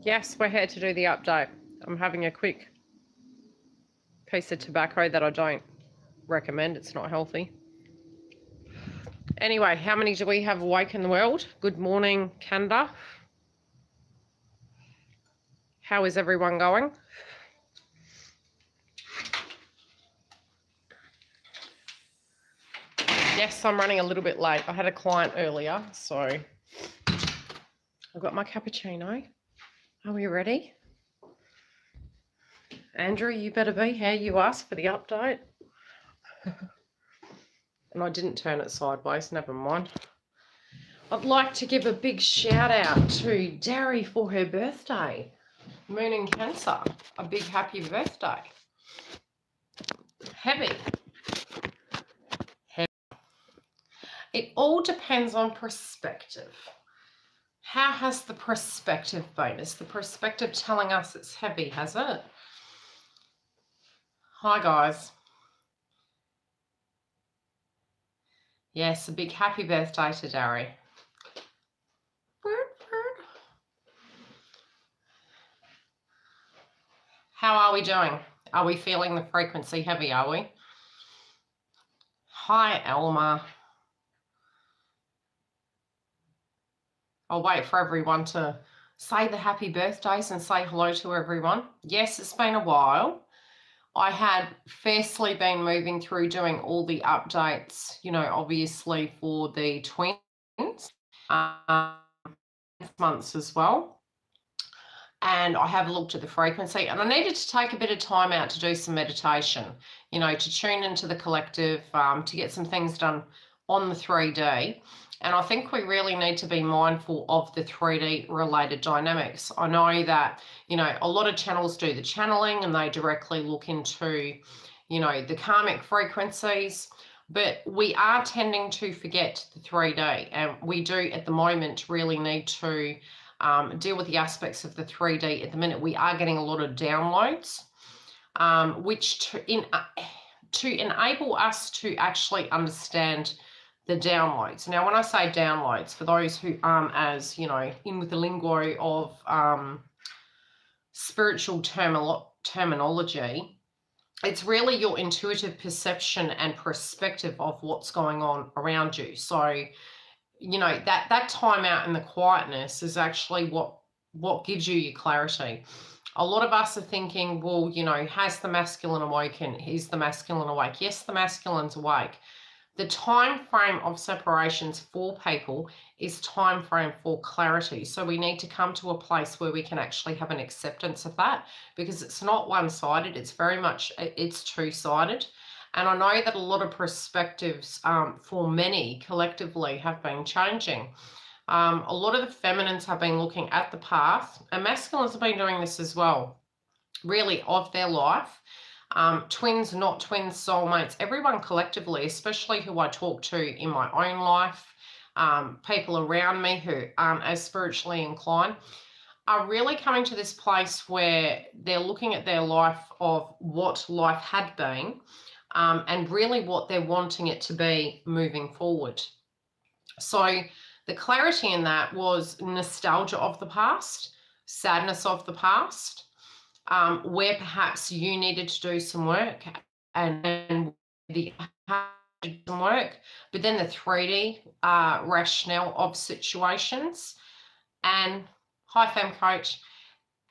Yes, we're here to do the update. I'm having a quick piece of tobacco that I don't recommend. It's not healthy. Anyway, how many do we have awake in the world? Good morning, Canada. How is everyone going? Yes, I'm running a little bit late. I had a client earlier, so I've got my cappuccino. Are we ready? Andrew, you better be here. You asked for the update. And I didn't turn it sideways, never mind. I'd like to give a big shout out to Dari for her birthday. Moon in Cancer. A big happy birthday. Heavy. Heavy. It all depends on perspective. How has the perspective been? Is the perspective telling us it's heavy, has it? Hi, guys. Yes, a big happy birthday to Dari. How are we doing? Are we feeling the frequency heavy, are we? Hi, Elma. I'll wait for everyone to say the happy birthdays and say hello to everyone. Yes, it's been a while. I had fiercely been moving through doing all the updates, you know, obviously for the twins, months as well. And I have looked at the frequency, and I needed to take a bit of time out to do some meditation, you know, to tune into the collective, to get some things done on the 3D. And I think we really need to be mindful of the 3D related dynamics. I know that, you know, a lot of channels do the channeling and they directly look into, you know, the karmic frequencies, but we are tending to forget the 3D, and we do at the moment really need to deal with the aspects of the 3D. At the minute, we are getting a lot of downloads, which to enable us to actually understand the downloads. Now, when I say downloads, for those who aren't as, you know, in with the lingo of spiritual terminology, it's really your intuitive perception and perspective of what's going on around you. So, you know, that time out in the quietness is actually what gives you your clarity. A lot of us are thinking, well, you know, has the masculine awoken? Is the masculine awake? Yes, the masculine's awake. The time frame of separations for people is time frame for clarity. So we need to come to a place where we can actually have an acceptance of that, because it's not one-sided. It's very much, it's two-sided. And I know that a lot of perspectives for many collectively have been changing. A lot of the feminines have been looking at the path, and masculines have been doing this as well, really, of their life. Twins, not twins, soulmates, everyone collectively, especially who I talk to in my own life, people around me who aren't as spiritually inclined, are really coming to this place where they're looking at their life of what life had been, and really what they're wanting it to be moving forward. So the clarity in that was nostalgia of the past, sadness of the past, where perhaps you needed to do some work and the some work, but then the 3D rationale of situations. And hi, Fem Coach.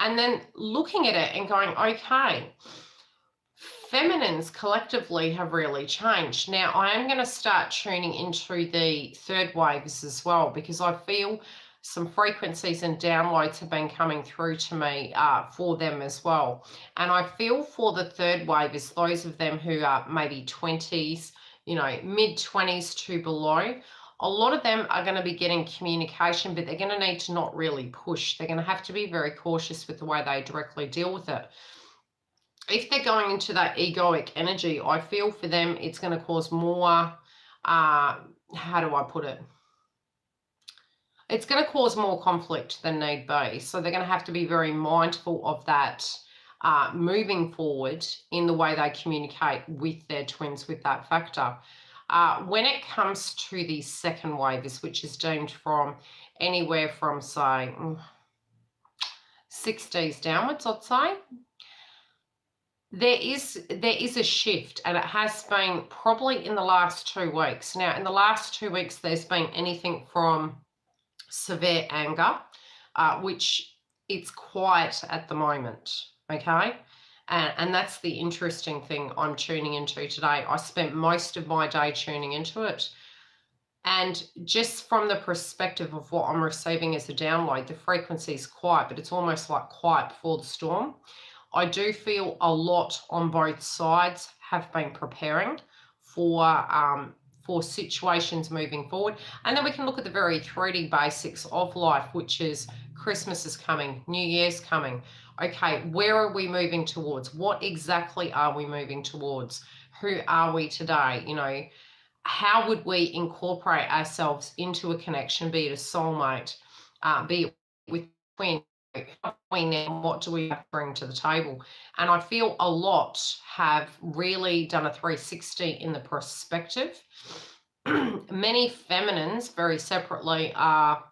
And then looking at it and going, okay, feminines collectively have really changed. Now, I am going to start tuning into the third waves as well, because I feel some frequencies and downloads have been coming through to me for them as well. And I feel for the third wave is those of them who are maybe 20s, you know, mid-20s to below. A lot of them are going to be getting communication, but they're going to need to not really push. They're going to have to be very cautious with the way they directly deal with it. If they're going into that egoic energy, I feel for them it's going to cause more, how do I put it? It's going to cause more conflict than need be. So they're going to have to be very mindful of that moving forward in the way they communicate with their twins with that factor. When it comes to the second wave, which is deemed from anywhere from, say, 60s downwards, I'd say. There is a shift, and it has been probably in the last 2 weeks. Now, in the last 2 weeks, there's been anything from severe anger, which it's quiet at the moment, okay? And that's the interesting thing I'm tuning into today. I spent most of my day tuning into it. And just from the perspective of what I'm receiving as a download, the frequency is quiet, but it's almost like quiet before the storm. I do feel a lot on both sides have been preparing for situations moving forward. And then we can look at the very 3D basics of life, which is Christmas is coming, New Year's coming. Okay, where are we moving towards? What exactly are we moving towards? Who are we today? You know, how would we incorporate ourselves into a connection, be it a soulmate, be it with twin, and what do we have to bring to the table? And I feel a lot have really done a 360 in the perspective. Many feminines, very separately, are,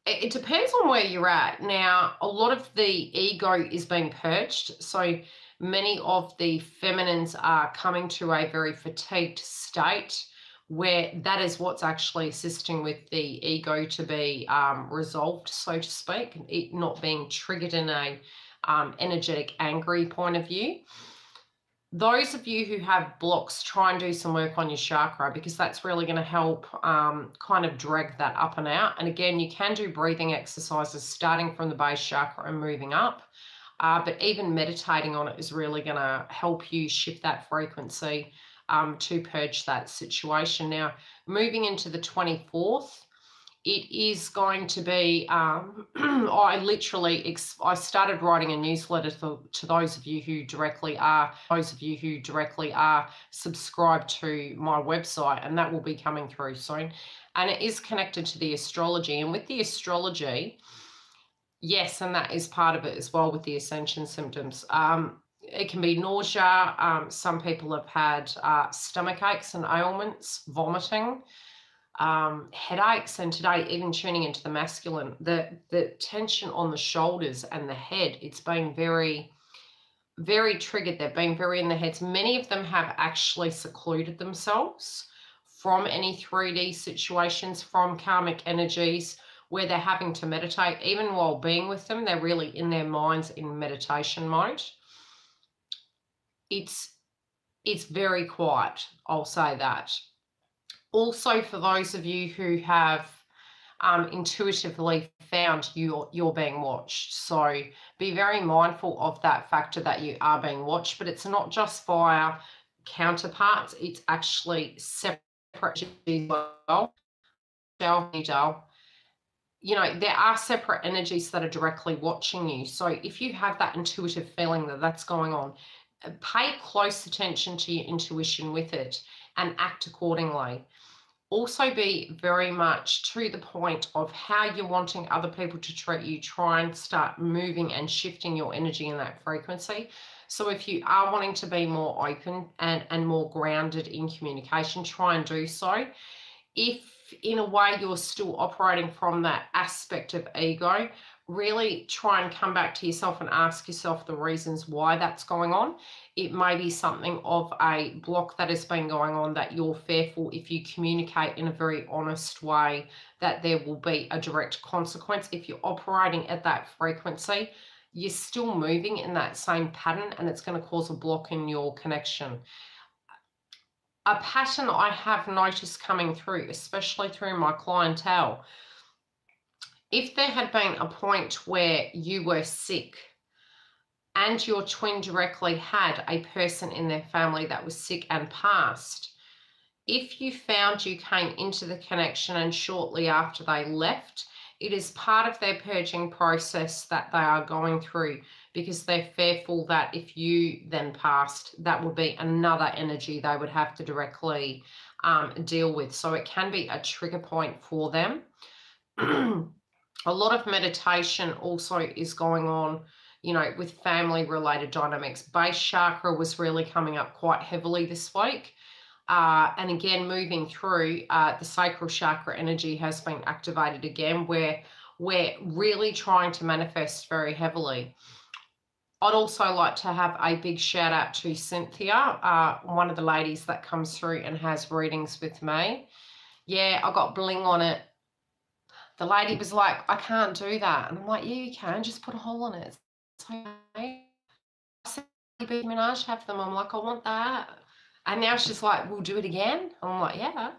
it depends on where you're at. Now, a lot of the ego is being purged. So many of the feminines are coming to a very fatigued state where that is what's actually assisting with the ego to be resolved, so to speak, it not being triggered in a energetic, angry point of view. Those of you who have blocks, try and do some work on your chakra, because that's really going to help kind of drag that up and out. And again, you can do breathing exercises starting from the base chakra and moving up. But even meditating on it is really going to help you shift that frequency to purge that situation. Now, moving into the 24th, it is going to be, I started writing a newsletter to those of you who directly are subscribed to my website, and that will be coming through soon. And it is connected to the astrology. And with the astrology, yes, and that is part of it as well with the ascension symptoms. It can be nausea. Some people have had stomach aches and ailments, vomiting, headaches, and today even tuning into the masculine, the tension on the shoulders and the head, it's been very, very triggered. They've been very in their heads. Many of them have actually secluded themselves from any 3D situations, from karmic energies, where they're having to meditate. Even while being with them, they're really in their minds in meditation mode. It's very quiet, I'll say that. Also, for those of you who have intuitively found you're being watched, so be very mindful of that factor that you are being watched. But it's not just via counterparts, it's actually separate as well. You know, there are separate energies that are directly watching you. So if you have that intuitive feeling that that's going on, pay close attention to your intuition with it and act accordingly. Also be very much to the point of how you're wanting other people to treat you. Try and start moving and shifting your energy in that frequency. So if you are wanting to be more open and more grounded in communication, try and do so. If in a way you're still operating from that aspect of ego, really try and come back to yourself and ask yourself the reasons why that's going on. It may be something of a block that has been going on that you're fearful, if you communicate in a very honest way, that there will be a direct consequence. If you're operating at that frequency, you're still moving in that same pattern, and it's going to cause a block in your connection. A pattern I have noticed coming through, especially through my clientele, if there had been a point where you were sick and your twin directly had a person in their family that was sick and passed, if you found you came into the connection and shortly after they left, it is part of their purging process that they are going through, because they're fearful that if you then passed, that would be another energy they would have to directly deal with. So it can be a trigger point for them. A lot of meditation also is going on, you know, with family related dynamics. Base chakra was really coming up quite heavily this week. And again, moving through, the sacral chakra energy has been activated again, where we're really trying to manifest very heavily. I'd also like to have a big shout out to Cynthia, one of the ladies that comes through and has readings with me. Yeah, I got bling on it. The lady was like, I can't do that. And I'm like, yeah, you can. Just put a hole in it. It's okay. I said, Nicki Minaj have them. I'm like, I want that. And now she's like, we'll do it again. And I'm like, yeah.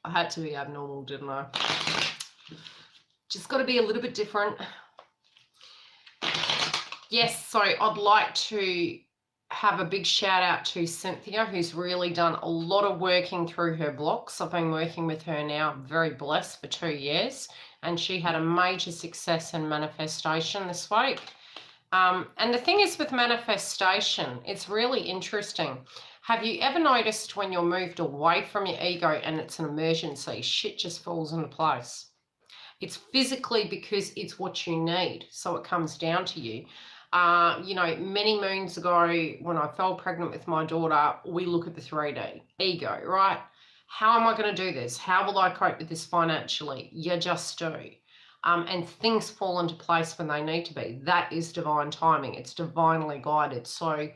I had to be abnormal, didn't I? Just got to be a little bit different. Yes, so I'd like to have a big shout out to Cynthia, who's really done a lot of working through her blocks. I've been working with her now, I'm very blessed, for 2 years, and she had a major success in manifestation this week. And the thing is with manifestation, it's really interesting. Have you ever noticed when you're moved away from your ego and it's an emergency, shit just falls into place? It's physically because it's what you need, so it comes down to you. You know, many moons ago when I fell pregnant with my daughter, we look at the 3D, ego, right? How am I going to do this? How will I cope with this financially? You just do. And things fall into place when they need to be. That is divine timing. It's divinely guided. So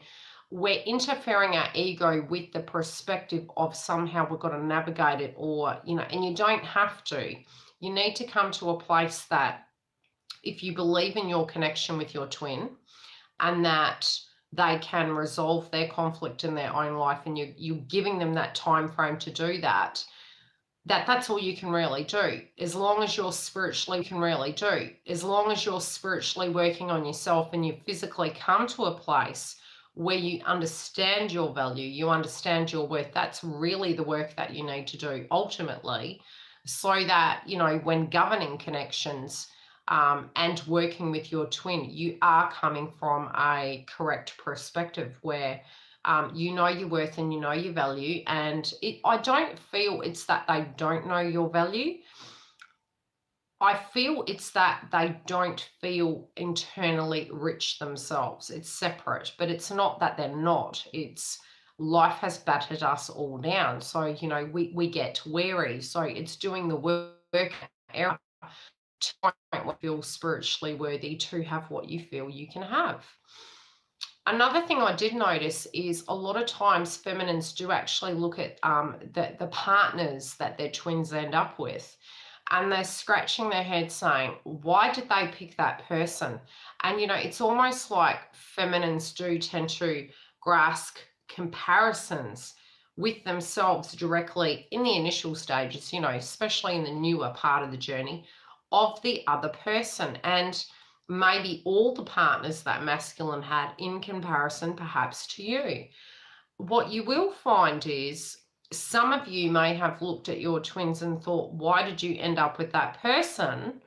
we're interfering our ego with the perspective of somehow we've got to navigate it, or, you know, and you don't have to. You need to come to a place that if you believe in your connection with your twin and that they can resolve their conflict in their own life, and you're giving them that time frame to do that, that's all you can really do. As long as you're spiritually can really do. As long as you're spiritually working on yourself and you physically come to a place where you understand your value, you understand your worth, that's really the work that you need to do ultimately, so that, you know, when governing connections and working with your twin, you are coming from a correct perspective where you know your worth and you know your value. And I don't feel it's that they don't know your value. I feel it's that they don't feel internally rich themselves. It's separate, but it's not that they're not. It's life has battered us all down. So, you know, we get weary. So it's doing the work to feel spiritually worthy to have what you feel you can have. Another thing I did notice is a lot of times feminines do actually look at the partners that their twins end up with, and they're scratching their head saying, why did they pick that person? And, you know, it's almost like feminines do tend to grasp comparisons with themselves directly in the initial stages, you know, especially in the newer part of the journey of the other person. And maybe all the partners that masculine had in comparison perhaps to you. What you will find is some of you may have looked at your twins and thought, why did you end up with that person?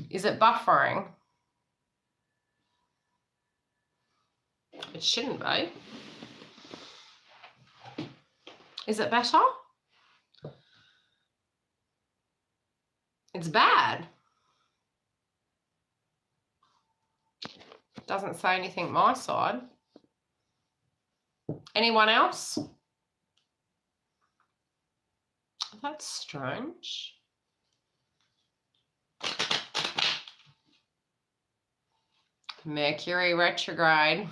Is it buffering? It shouldn't be. Is it better? It's bad. Doesn't say anything my side. Anyone else? That's strange. Mercury retrograde.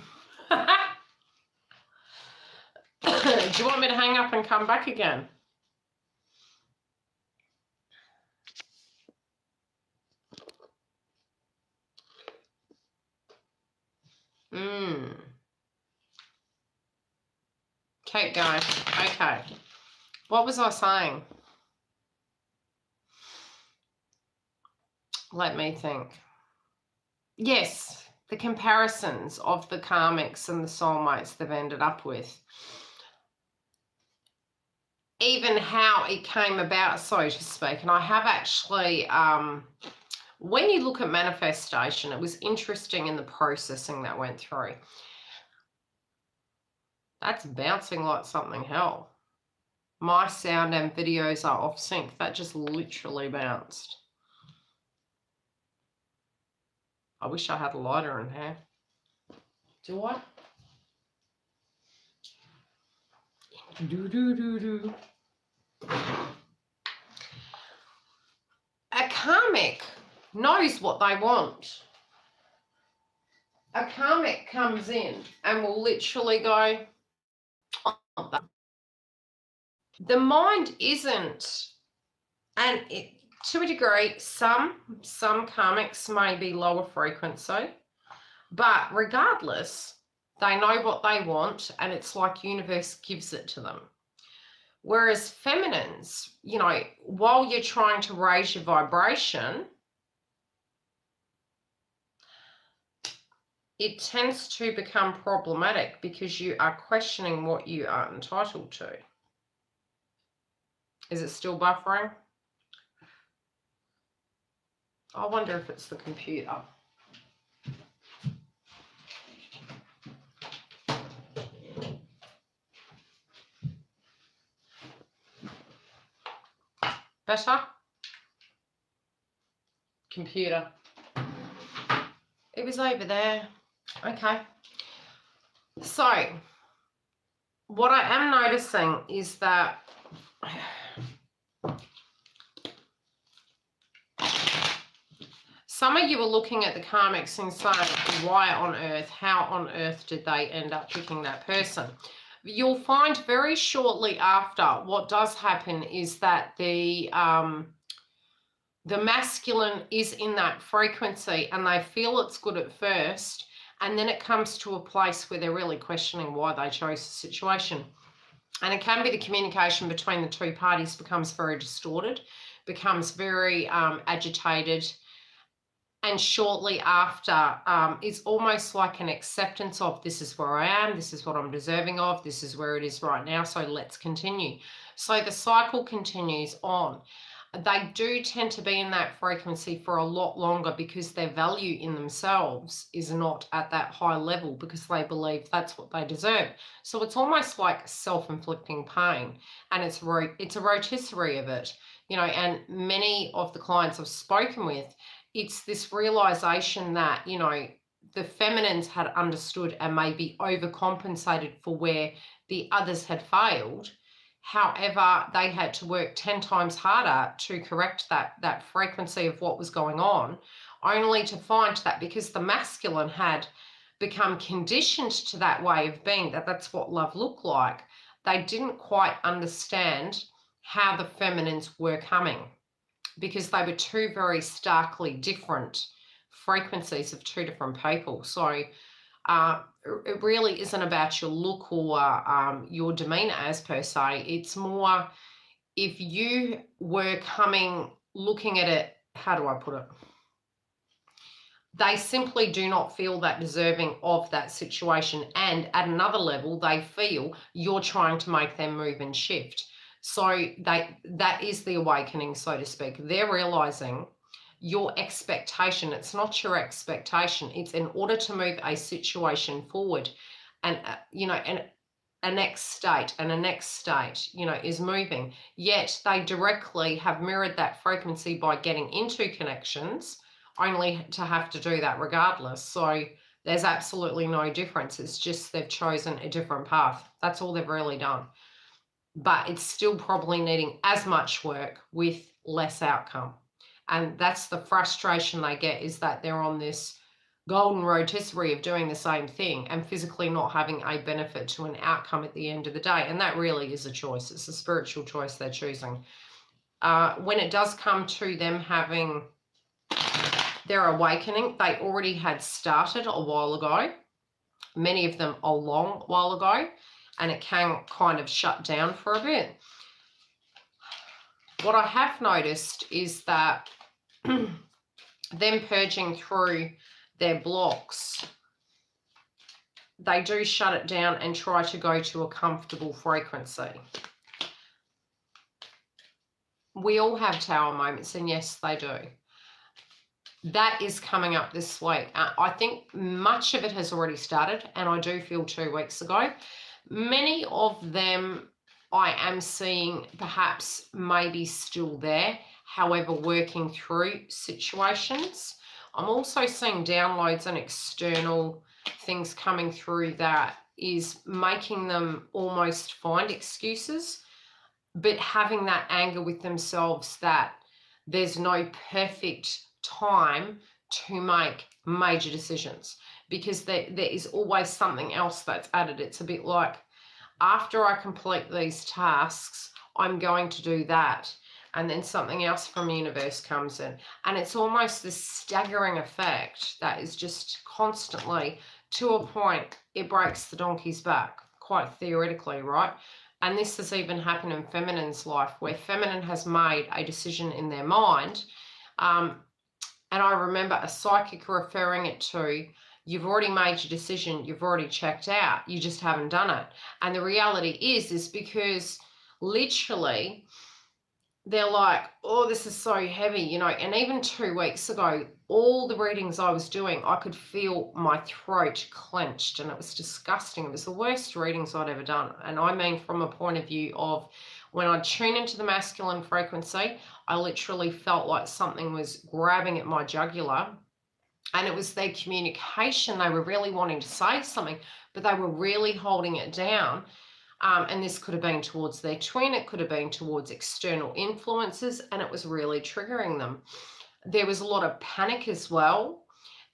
Do you want me to hang up and come back again? Keep going. Okay. What was I saying? Let me think. Yes, the comparisons of the karmics and the soulmates they've ended up with. Even how it came about, so to speak. And I have actually, when you look at manifestation, it was interesting in the processing that went through. That's bouncing like something hell. My sound and videos are off sync. That just literally bounced. I wish I had a lighter in here. Do I? Do. karmic knows what they want. A karmic comes in and will literally go, the mind isn't, and to a degree, some karmics may be lower frequency, but regardless, they know what they want, and it's like universe gives it to them. Whereas feminines, you know, while you're trying to raise your vibration, it tends to become problematic because you are questioning what you are entitled to. Is it still buffering? I wonder if it's the computer. Better? Computer. It was over there. Okay. So, what I am noticing is that some of you are looking at the karmics and saying, why on earth, how on earth did they end up picking that person? You'll find very shortly after, what does happen is that the masculine is in that frequency and they feel it's good at first, and then it comes to a place where they're really questioning why they chose the situation. And it can be the communication between the two parties becomes very distorted, becomes very agitated, and shortly after, it's almost like an acceptance of, this is where I am, this is what I'm deserving of, this is where it is right now, so let's continue. So the cycle continues on. They do tend to be in that frequency for a lot longer because their value in themselves is not at that high level because they believe that's what they deserve. So it's almost like self-inflicting pain, and it's a rotisserie of it, you know. And many of the clients I've spoken with, it's this realization that, you know, the feminines had understood and maybe overcompensated for where the others had failed. However, they had to work 10 times harder to correct that frequency of what was going on, only to find that because the masculine had become conditioned to that way of being, that's what love looked like, they didn't quite understand how the feminines were coming, because they were two very starkly different frequencies of two different people. So it really isn't about your look or your demeanor as per se. It's more if you were coming, looking at it, how do I put it? They simply do not feel that deserving of that situation. And at another level, they feel you're trying to make them move and shift. So that is the awakening, so to speak. They're realizing your expectation, it's not your expectation. It's in order to move a situation forward, and you know, and a next state and a next state, you know, is moving. Yet they directly have mirrored that frequency by getting into connections, only to have to do that regardless. So there's absolutely no difference. It's just they've chosen a different path. That's all they've really done. But it's still probably needing as much work with less outcome. And that's the frustration they get, is that they're on this golden rotisserie of doing the same thing and physically not having a benefit to an outcome at the end of the day. And that really is a choice. It's a spiritual choice they're choosing. When it does come to them having their awakening, they already had started a while ago, many of them a long while ago, and it can kind of shut down for a bit. What I have noticed is that them purging through their blocks, they do shut it down and try to go to a comfortable frequency. We all have tower moments, and yes, they do. That is coming up this week. I think much of it has already started, and I do feel 2 weeks ago. Many of them I am seeing perhaps maybe still there, however, working through situations. I'm also seeing downloads and external things coming through that is making them almost find excuses, but having that anger with themselves that there's no perfect time to make major decisions, because there is always something else that's added. It's a bit like, after I complete these tasks, I'm going to do that. And then something else from the universe comes in. And it's almost this staggering effect that is just constantly, to a point, it breaks the donkey's back, quite theoretically, right? And this has even happened in feminine's life, where feminine has made a decision in their mind. And I remember a psychic referring it to, you've already made your decision, you've already checked out, you just haven't done it. And the reality is because literally they're like, oh, this is so heavy, you know. And even 2 weeks ago, all the readings I was doing, I could feel my throat clenched, and it was disgusting. It was the worst readings I'd ever done. And I mean, from a point of view of when I tune into the masculine frequency, I literally felt like something was grabbing at my jugular. And it was their communication. They were really wanting to say something, but they were really holding it down. And this could have been towards their twin, it could have been towards external influences, and it was really triggering them. There was a lot of panic as well.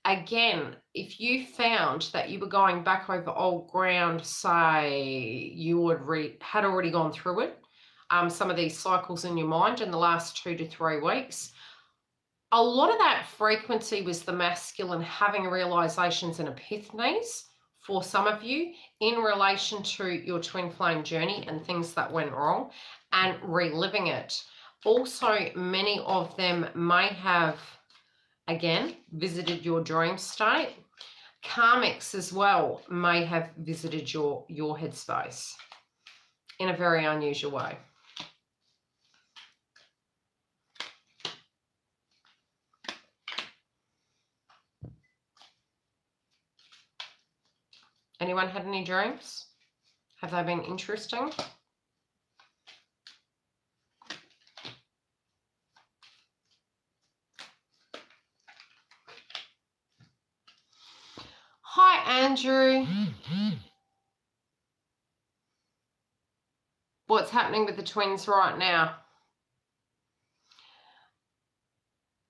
Again, if you found that you were going back over old ground, say you had already gone through it, some of these cycles in your mind in the last 2 to 3 weeks, a lot of that frequency was the masculine having realizations and epiphanies for some of you in relation to your twin flame journey and things that went wrong, and reliving it. Also, many of them may have, again, visited your dream state. Karmics as well may have visited your headspace in a very unusual way. Anyone had any dreams? Have they been interesting? Hi, Andrew. What's happening with the twins right now?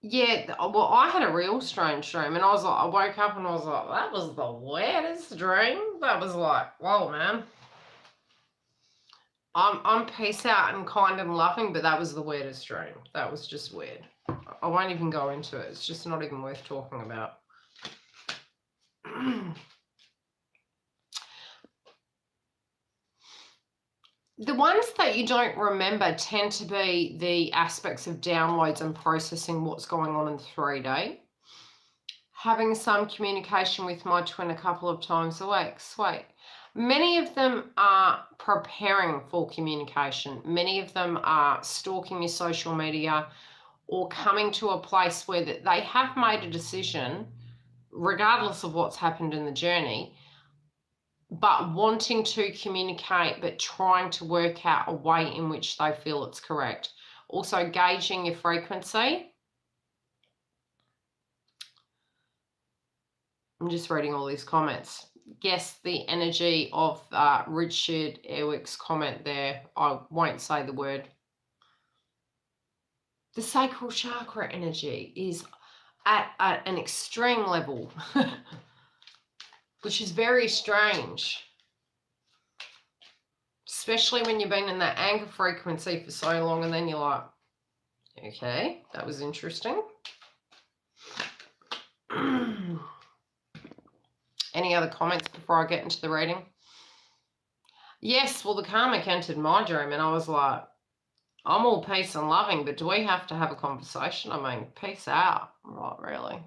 Yeah, well, I had a real strange dream, and I was like, I woke up and I was like, that was the weirdest dream. That was like, whoa, man. I'm peace out and kind and loving, but that was the weirdest dream. That was just weird. I won't even go into it. It's just not even worth talking about. The ones that you don't remember tend to be the aspects of downloads and processing what's going on in 3D. Having some communication with my twin a couple of times a week. Sweet. Many of them are preparing for communication. Many of them are stalking your social media or coming to a place where they have made a decision, regardless of what's happened in the journey, but wanting to communicate, but trying to work out a way in which they feel it's correct. Also gauging your frequency. I'm just reading all these comments. Guess the energy of Richard Ewick's comment there. I won't say the word. The sacral chakra energy is at an extreme level, which is very strange, especially when you've been in that anger frequency for so long, and then you're like, okay, that was interesting. Any other comments before I get into the reading? Yes, well, the karmic entered my dream, and I was like, I'm all peace and loving, but do we have to have a conversation? I mean, peace out. Not really.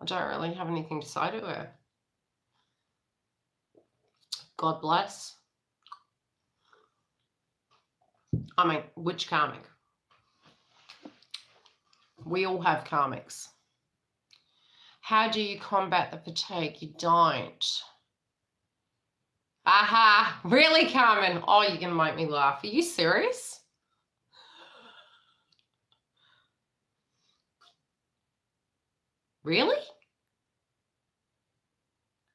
I don't really have anything to say to her. God bless. I mean, which karmic? We all have karmics. How do you combat the fatigue? You don't. Aha, really, Carmen? Oh, you're going to make me laugh. Are you serious? Really?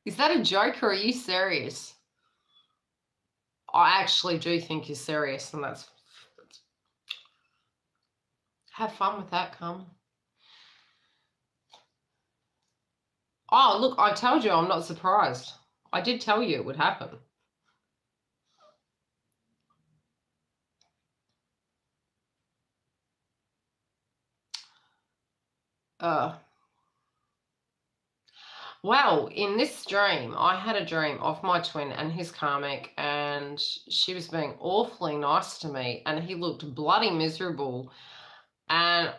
Is that a joke, or are you serious? I actually do think you're serious, and that's... Have fun with that, come. Oh, look, I told you I'm not surprised. I did tell you it would happen. Well, in this dream, I had a dream of my twin and his karmic, and she was being awfully nice to me, and he looked bloody miserable. And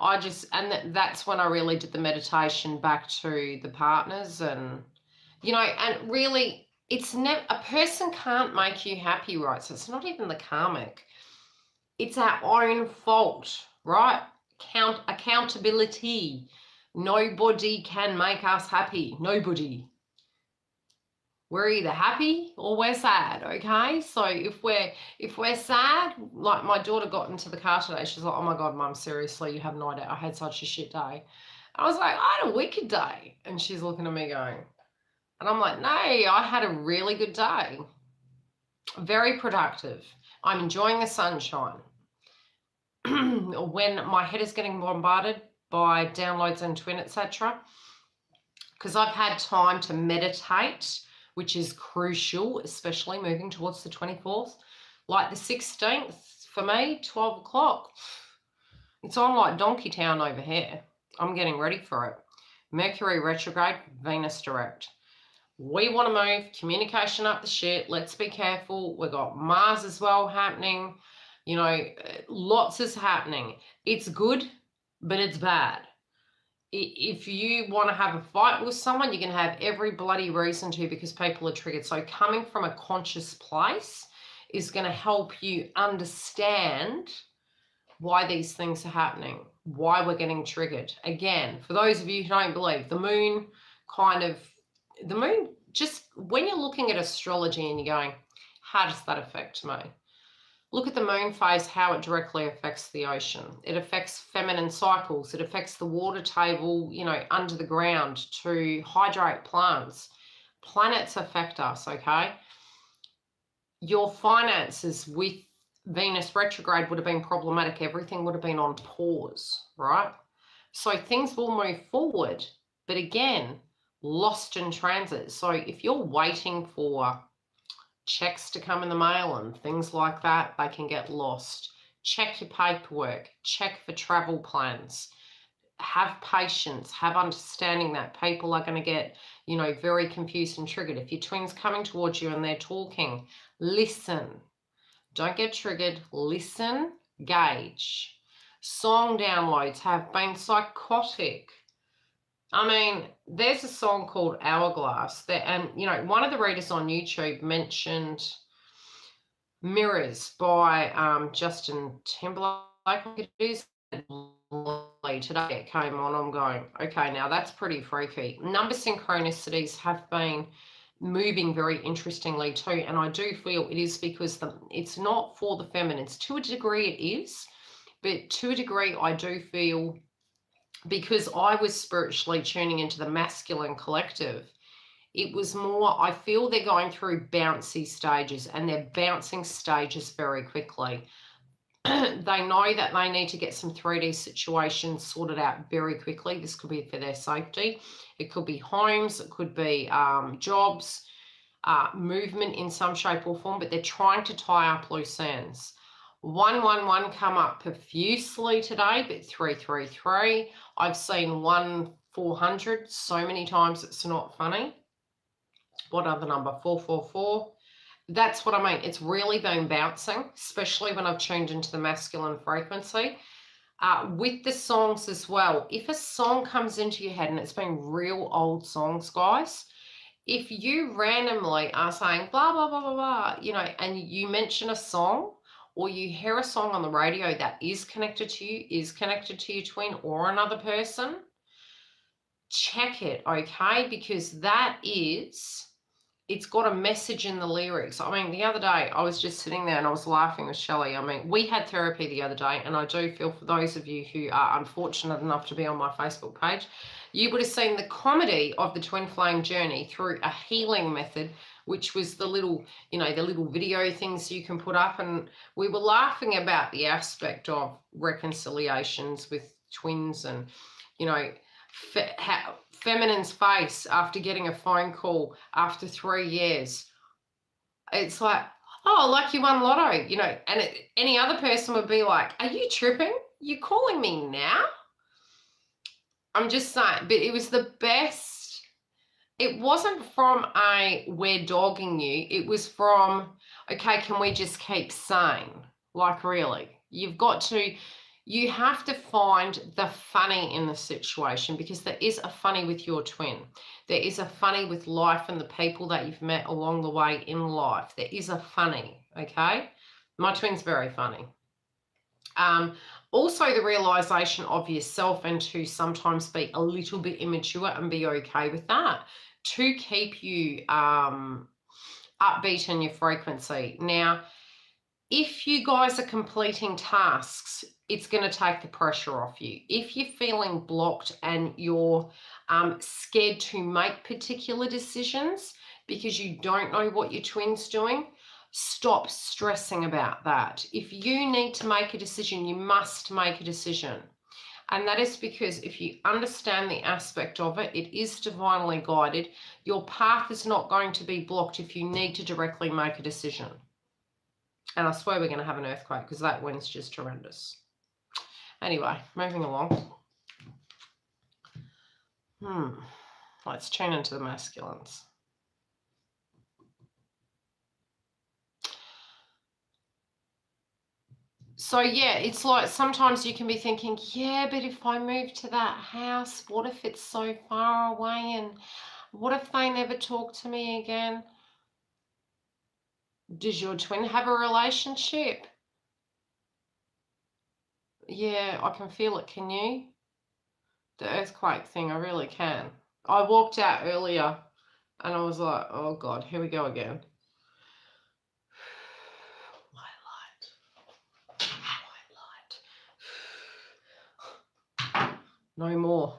that's when I really did the meditation back to the partners, and and really, it's never, a person can't make you happy, right? So it's not even the karmic. It's our own fault, right? Accountability. Nobody can make us happy. Nobody. We're either happy or we're sad, okay? So if we're sad, like my daughter got into the car today, she's like, oh my God, Mum, seriously, you have no idea. I had such a shit day. I was like, I had a wicked day. And she's looking at me going, and I'm like, no, I had a really good day. Very productive. I'm enjoying the sunshine. When my head is getting bombarded by downloads and twin, etc., because I've had time to meditate, which is crucial, especially moving towards the 24th. Like the 16th, for me, 12 o'clock. It's on like Donkey Town over here. I'm getting ready for it. Mercury retrograde, Venus direct. We want to move, communication up the shit. Let's be careful. We've got Mars as well happening. Lots is happening. It's good, but it's bad. If you want to have a fight with someone, you're going to have every bloody reason to, because people are triggered. So coming from a conscious place is going to help you understand why these things are happening, why we're getting triggered. Again, for those of you who don't believe, the moon, just when you're looking at astrology and you're going, how does that affect me? Look at the moon phase, how it directly affects the ocean. It affects feminine cycles. It affects the water table, under the ground to hydrate plants. Planets affect us, okay? Your finances with Venus retrograde would have been problematic. Everything would have been on pause, right? So things will move forward, but again, lost in transit. So if you're waiting for checks to come in the mail and things like that, they can get lost. Check your paperwork, check for travel plans, have patience, have understanding that people are going to get, very confused and triggered. If your twin's coming towards you and they're talking, listen. Don't get triggered. Listen, gauge. Song downloads have been psychotic. I mean, there's a song called Hourglass that, and one of the readers on YouTube mentioned Mirrors by Justin Timberlake. It is today it came on. I'm going, okay, now that's pretty freaky. Number synchronicities have been moving very interestingly too, and I do feel it is because it's not for the feminines. To a degree it is, but to a degree I do feel, because I was spiritually tuning into the masculine collective, it was more, I feel they're going through bouncy stages, and they're bouncing stages very quickly. They know that they need to get some 3D situations sorted out very quickly. This could be for their safety. It could be homes, it could be jobs, movement in some shape or form, but they're trying to tie up loose ends. 111 come up profusely today, but 333. I've seen 1400 so many times it's not funny. What other number? 444. That's what I mean. It's really been bouncing, especially when I've tuned into the masculine frequency. With the songs as well, if a song comes into your head, and it's been real old songs, guys, if you randomly are saying blah, blah, blah, blah, blah, and you mention a song, or you hear a song on the radio that is connected to you, is connected to your twin or another person, check it, okay? Because that is it's got a message in the lyrics. I mean, the other day I was just sitting there and I was laughing with Shelley. I mean, we had therapy the other day, and I do feel for those of you who are unfortunate enough to be on my Facebook page, you would have seen the comedy of the twin flame journey through a healing method, which was the little, you know, the little video things you can put up. And we were laughing about the aspect of reconciliations with twins and, you know, how feminine's face after getting a phone call after 3 years. It's like, oh, like you won lotto, you know, and any other person would be like, are you tripping? You calling me now? I'm just saying, but it was the best. It wasn't from a we're dogging you. It was from, okay, can we just keep sane? Like, really, you have to find the funny in the situation, because there is a funny with your twin. There is a funny with life and the people that you've met along the way in life. There is a funny, okay? My twin's very funny. Also, the realization of yourself, and to sometimes be a little bit immature and be okay with that, to keep you upbeat in your frequency. Now, if you guys are completing tasks, it's going to take the pressure off you. If you're feeling blocked and you're scared to make particular decisions because you don't know what your twin's doing, stop stressing about that. If you need to make a decision, you must make a decision. And that is because if you understand the aspect of it, it is divinely guided. Your path is not going to be blocked if you need to directly make a decision. And I swear we're going to have an earthquake because that wind's just horrendous. Anyway, moving along. Let's tune into the masculines. So yeah, it's like sometimes you can be thinking, yeah, but if I move to that house, what if it's so far away, and what if they never talk to me again? Does your twin have a relationship? Yeah, I can feel it. Can you? The earthquake thing, I really can. I walked out earlier and I was like, oh God, here we go again. White light. No more.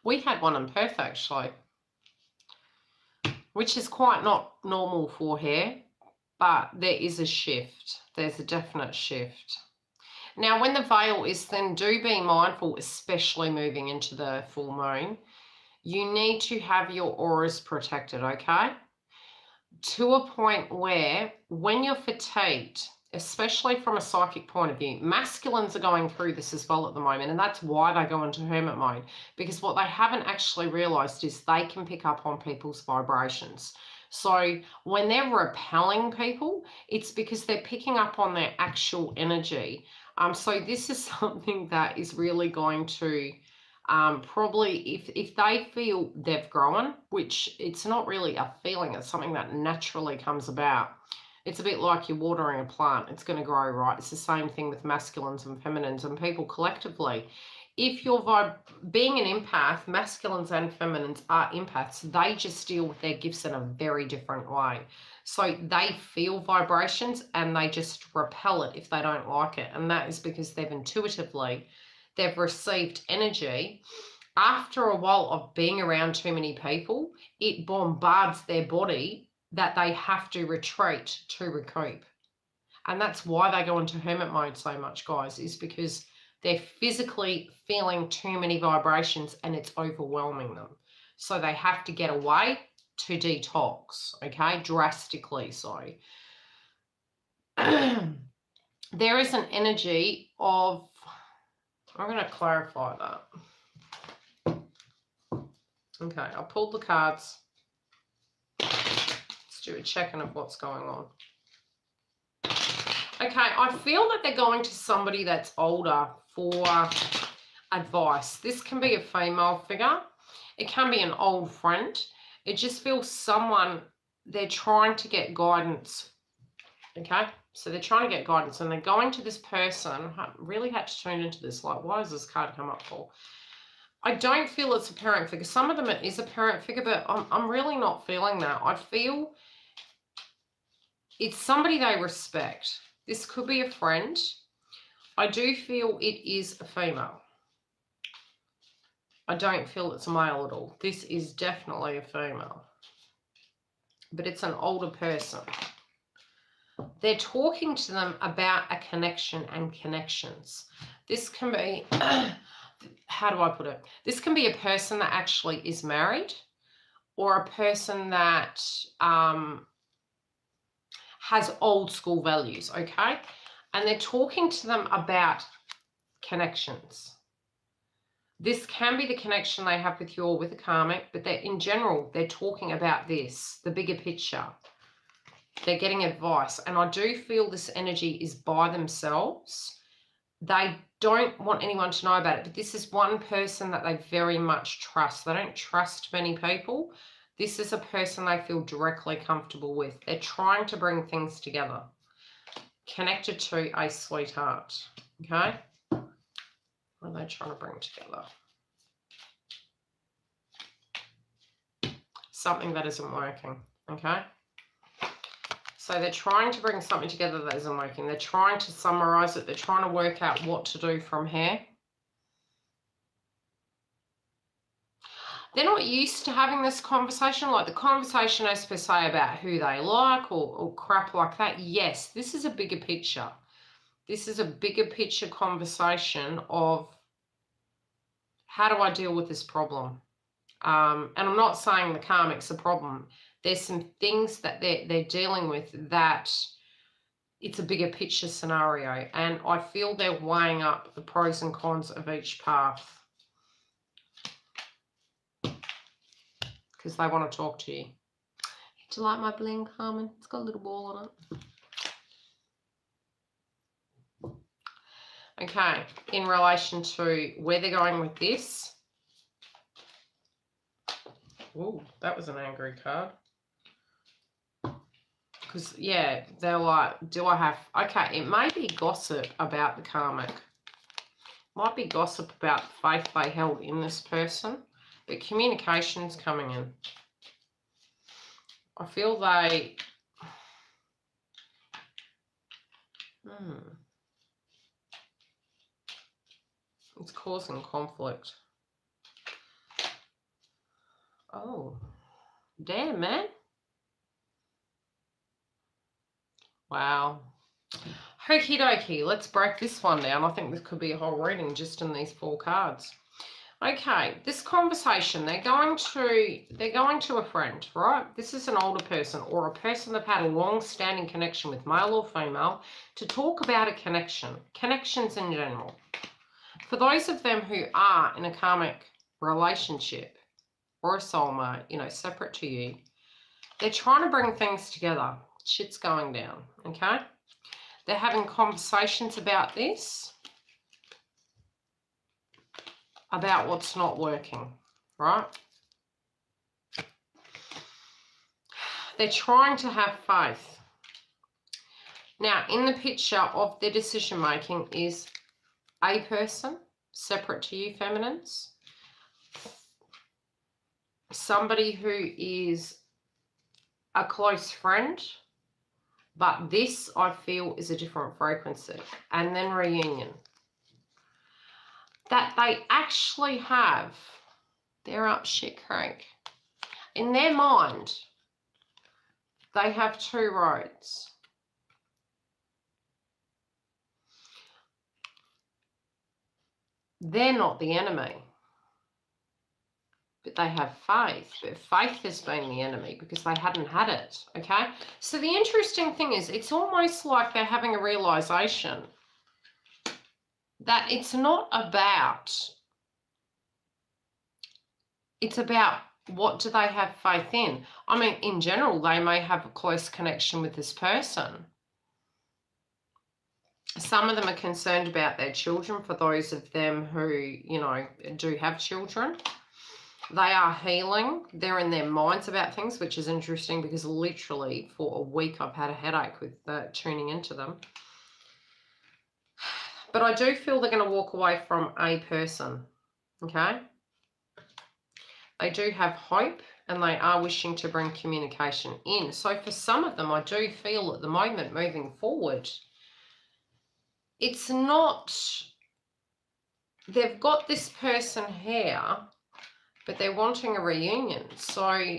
We had one in Perth actually, which is quite not normal for here, but there is a shift. There's a definite shift. Now, when the veil is thin, do be mindful, especially moving into the full moon. You need to have your auras protected, okay? To a point where when you're fatigued, especially from a psychic point of view, masculines are going through this as well at the moment, and that's why they go into hermit mode, because what they haven't actually realized is they can pick up on people's vibrations. So when they're repelling people, it's because they're picking up on their actual energy. So this is something that is really going to probably, if they feel they've grown, which it's not really a feeling, it's something that naturally comes about. It's a bit like you're watering a plant. It's going to grow, right? It's the same thing with masculines and feminines and people collectively. If you're being an empath, masculines and feminines are empaths. They just deal with their gifts in a very different way. So they feel vibrations and they just repel it if they don't like it. And that is because they've received energy. After a while of being around too many people, it bombards their body that they have to retreat to recoup. And that's why they go into hermit mode so much, guys, is because they're physically feeling too many vibrations and it's overwhelming them. So they have to get away to detox, okay? Drastically so. There is an energy of, I'm going to clarify that. Okay, I pulled the cards. Let's do a check-in of what's going on. Okay, I feel that they're going to somebody that's older for advice. This can be a female figure. It can be an old friend. It just feels someone, they're trying to get guidance Okay, so they're trying to get guidance and they're going to this person. I really had to tune into this. Like, why has this card come up for? I don't feel it's a parent figure. Some of them it is a parent figure, but I'm really not feeling that. I feel it's somebody they respect. This could be a friend. I do feel it is a female. I don't feel it's a male at all. This is definitely a female. But it's an older person. They're talking to them about a connection and connections. This can be, how do I put it? This can be a person that actually is married or a person that has old school values, okay? And they're talking to them about connections. This can be the connection they have with you or with a karmic, but in general, they're talking about this, the bigger picture. They're getting advice. And I do feel this energy is by themselves. They don't want anyone to know about it, but this is one person that they very much trust. They don't trust many people. This is a person they feel directly comfortable with. They're trying to bring things together. Connected to a sweetheart, okay? What are they trying to bring together? Something that isn't working, okay? So they're trying to bring something together that isn't working. They're trying to summarize it. They're trying to work out what to do from here. They're not used to having this conversation. Like the conversation is per se about who they like or crap like that. Yes, this is a bigger picture. This is a bigger picture conversation of how do I deal with this problem? And I'm not saying the karmic's a problem. There's some things that they're dealing with that it's a bigger picture scenario. And I feel they're weighing up the pros and cons of each path. Because they want to talk to you. Do you like my bling, Carmen? It's got a little ball on it. Okay, in relation to where they're going with this. Ooh, that was an angry card. Because, yeah, they're like, do I have... Okay, it may be gossip about the karmic. Might be gossip about the faith they held in this person. But communication's coming in. I feel they... It's causing conflict. Oh, damn, man. Wow. Okie dokie, let's break this one down. I think this could be a whole reading just in these 4 cards. Okay, this conversation, they're going to a friend, right? This is an older person or a person they've had a long-standing connection with, male or female, to talk about a connection, connections in general. For those of them who are in a karmic relationship or a soulmate, you know, separate to you, they're trying to bring things together. Shit's going down, okay? They're having conversations about this, about what's not working, right? They're trying to have faith. Now, in the picture of their decision making is a person separate to you, feminines. Somebody who is a close friend, but this I feel is a different frequency. And then reunion. That they actually have, they're up shit creek. In their mind, they have 2 roads. They're not the enemy, but they have faith. But faith has been the enemy because they hadn't had it, okay? So the interesting thing is it's almost like they're having a realization that it's not about, it's about what do they have faith in. I mean, in general, they may have a close connection with this person. Some of them are concerned about their children, for those of them who, you know, do have children. They are healing. They're in their minds about things, which is interesting because literally for a week I've had a headache with tuning into them. But I do feel they're going to walk away from a person, okay? They do have hope and they are wishing to bring communication in. So for some of them, I do feel at the moment moving forward, it's not, they've got this person here, but they're wanting a reunion. So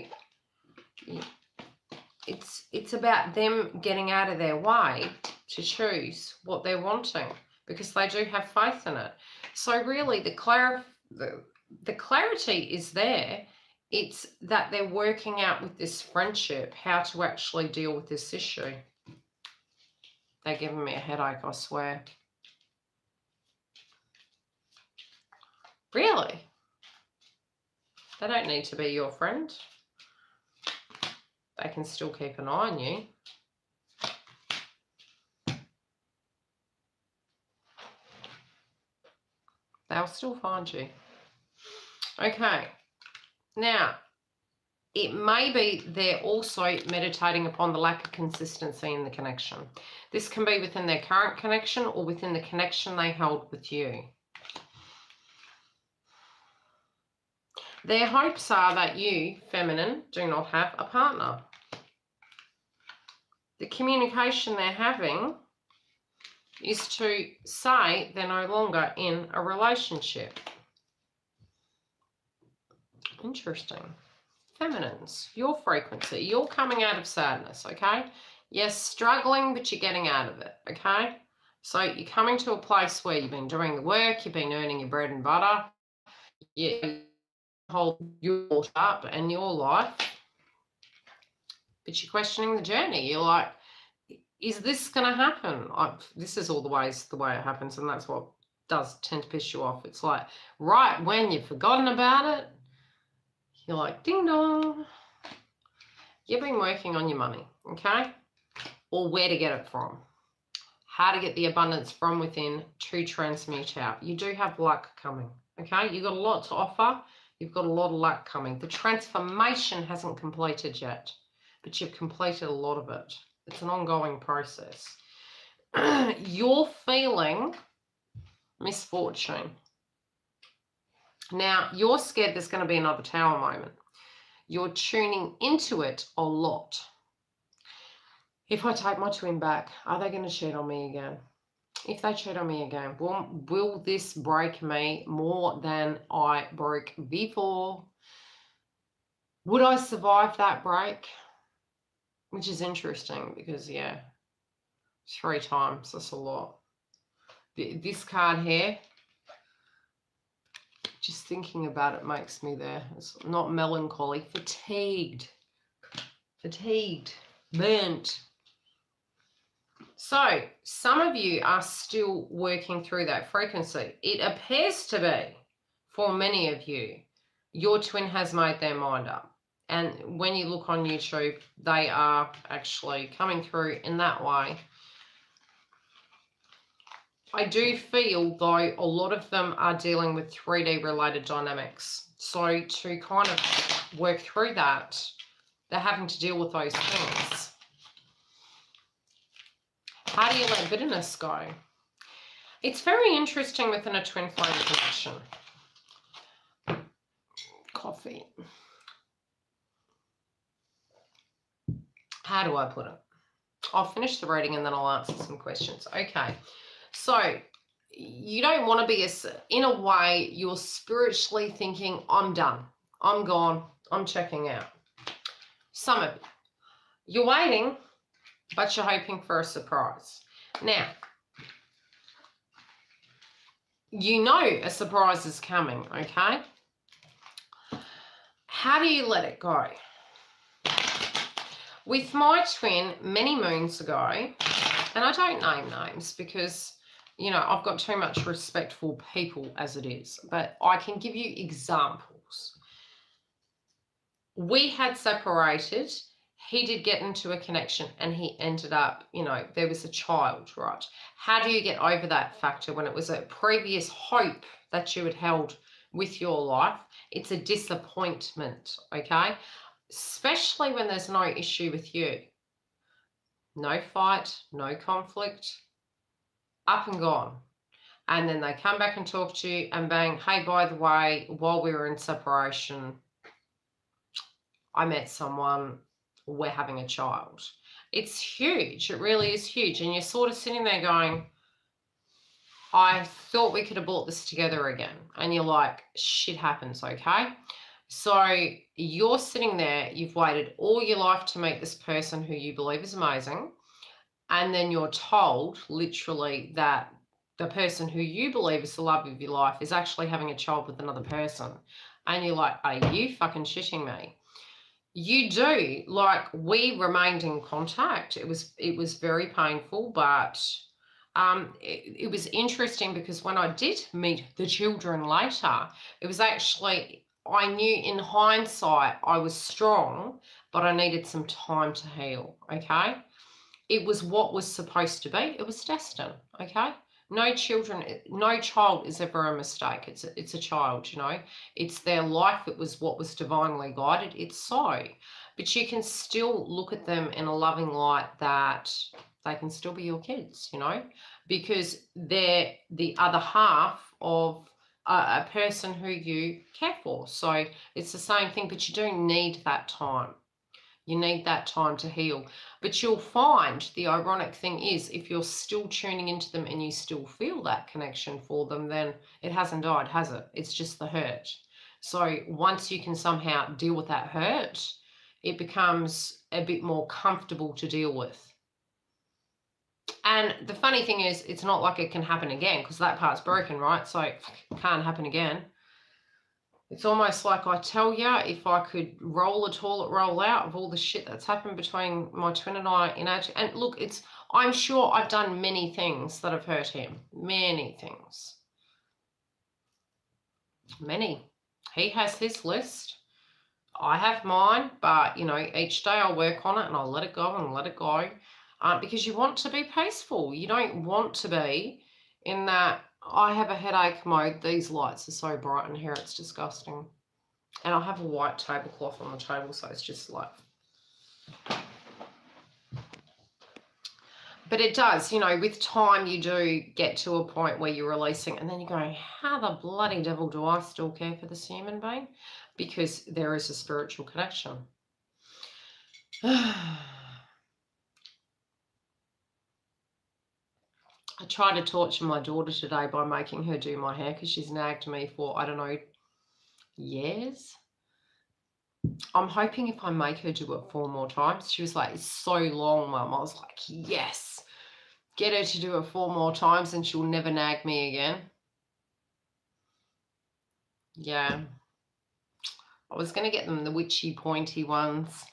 it's about them getting out of their way to choose what they're wanting, because they do have faith in it. So really the clarity is there. It's that they're working out with this friendship how to actually deal with this issue. They're giving me a headache, I swear. Really? They don't need to be your friend. They can still keep an eye on you. They'll still find you. Okay. Now, it may be they're also meditating upon the lack of consistency in the connection. This can be within their current connection or within the connection they held with you. Their hopes are that you, feminine, do not have a partner. The communication they're having is to say they're no longer in a relationship. Interesting. Feminines, your frequency, you're coming out of sadness, okay? Yes, struggling, but you're getting out of it, okay? So you're coming to a place where you've been doing the work, you've been earning your bread and butter, you hold your up and your life, but you're questioning the journey. You're like, is this going to happen? This is all the way it happens, and that's what does tend to piss you off. It's like right when you've forgotten about it, you're like, ding dong. You've been working on your money, okay? Or where to get it from. How to get the abundance from within to transmute out. You do have luck coming, okay? You've got a lot to offer. You've got a lot of luck coming. The transformation hasn't completed yet, but you've completed a lot of it. It's an ongoing process. You're feeling misfortune. Now, you're scared there's going to be another tower moment. You're tuning into it a lot. If I take my twin back, are they going to cheat on me again? If they cheat on me again, will this break me more than I broke before? Would I survive that break? Which is interesting because, yeah, 3 times, that's a lot. This card here, just thinking about it makes me there. It's not melancholy, fatigued, burnt. So some of you are still working through that frequency. It appears to be, for many of you, your twin has made their mind up. And when you look on YouTube, they are actually coming through in that way. I do feel, though, a lot of them are dealing with 3D related dynamics. So to kind of work through that, they're having to deal with those things. How do you let bitterness go? It's very interesting within a twin flame connection. Coffee. How do I put it? I'll finish the reading and then I'll answer some questions. Okay. So you don't want to be, in a way, you're spiritually thinking, I'm done. I'm gone. I'm checking out. Some of you. You're waiting, but you're hoping for a surprise. Now, you know a surprise is coming, okay? How do you let it go? With my twin many moons ago, and I don't name names because, you know, I've got too much respect for people as it is, but I can give you examples. We had separated. He did get into a connection and he ended up, you know, there was a child, right? How do you get over that factor when it was a previous hope that you had held with your life. It's a disappointment, okay? Especially when there's no issue with you. No fight, no conflict, up and gone. And then they come back and talk to you and bang, hey, by the way, while we were in separation, I met someone, we're having a child. It's huge. It really is huge. And you're sort of sitting there going, I thought we could have brought this together again. And you're like, shit happens, okay? So you're sitting there, you've waited all your life to meet this person who you believe is amazing. And then you're told, literally, that the person who you believe is the love of your life is actually having a child with another person. And you're like, are you fucking shitting me? You do. Like, we remained in contact. It was very painful, but it was interesting because when I did meet the children later, it was actually, I knew in hindsight I was strong, but I needed some time to heal, okay? It was what was supposed to be. It was destined, okay? No child is ever a mistake. It's a child, you know. It's their life. It was what was divinely guided. It's so. But you can still look at them in a loving light that they can still be your kids, you know, because they're the other half of a person who you care for. So it's the same thing, but you do need that time. You need that time to heal. But you'll find the ironic thing is if you're still tuning into them and you still feel that connection for them, then it hasn't died, has it? It's just the hurt. So once you can somehow deal with that hurt, it becomes a bit more comfortable to deal with. And the funny thing is, it's not like it can happen again because that part's broken, right? So it can't happen again. It's almost like I tell you, if I could roll a toilet roll out of all the shit that's happened between my twin and I in age. And look, I'm sure I've done many things that have hurt him. Many things. Many. He has his list. I have mine, but, you know, each day I work on it and I'll let it go and let it go. Because you want to be peaceful. You don't want to be in that I have a headache mode. These lights are so bright in here, it's disgusting. And I have a white tablecloth on the table, so it's just like... But it does, you know, with time you do get to a point where you're releasing and then you go, how the bloody devil do I still care for this human being? Because there is a spiritual connection. I tried to torture my daughter today by making her do my hair because she's nagged me for, I don't know, years. I'm hoping if I make her do it 4 more times. She was like, it's so long, Mum. I was like, yes. Get her to do it 4 more times and she'll never nag me again. Yeah. I was going to get them the witchy pointy ones.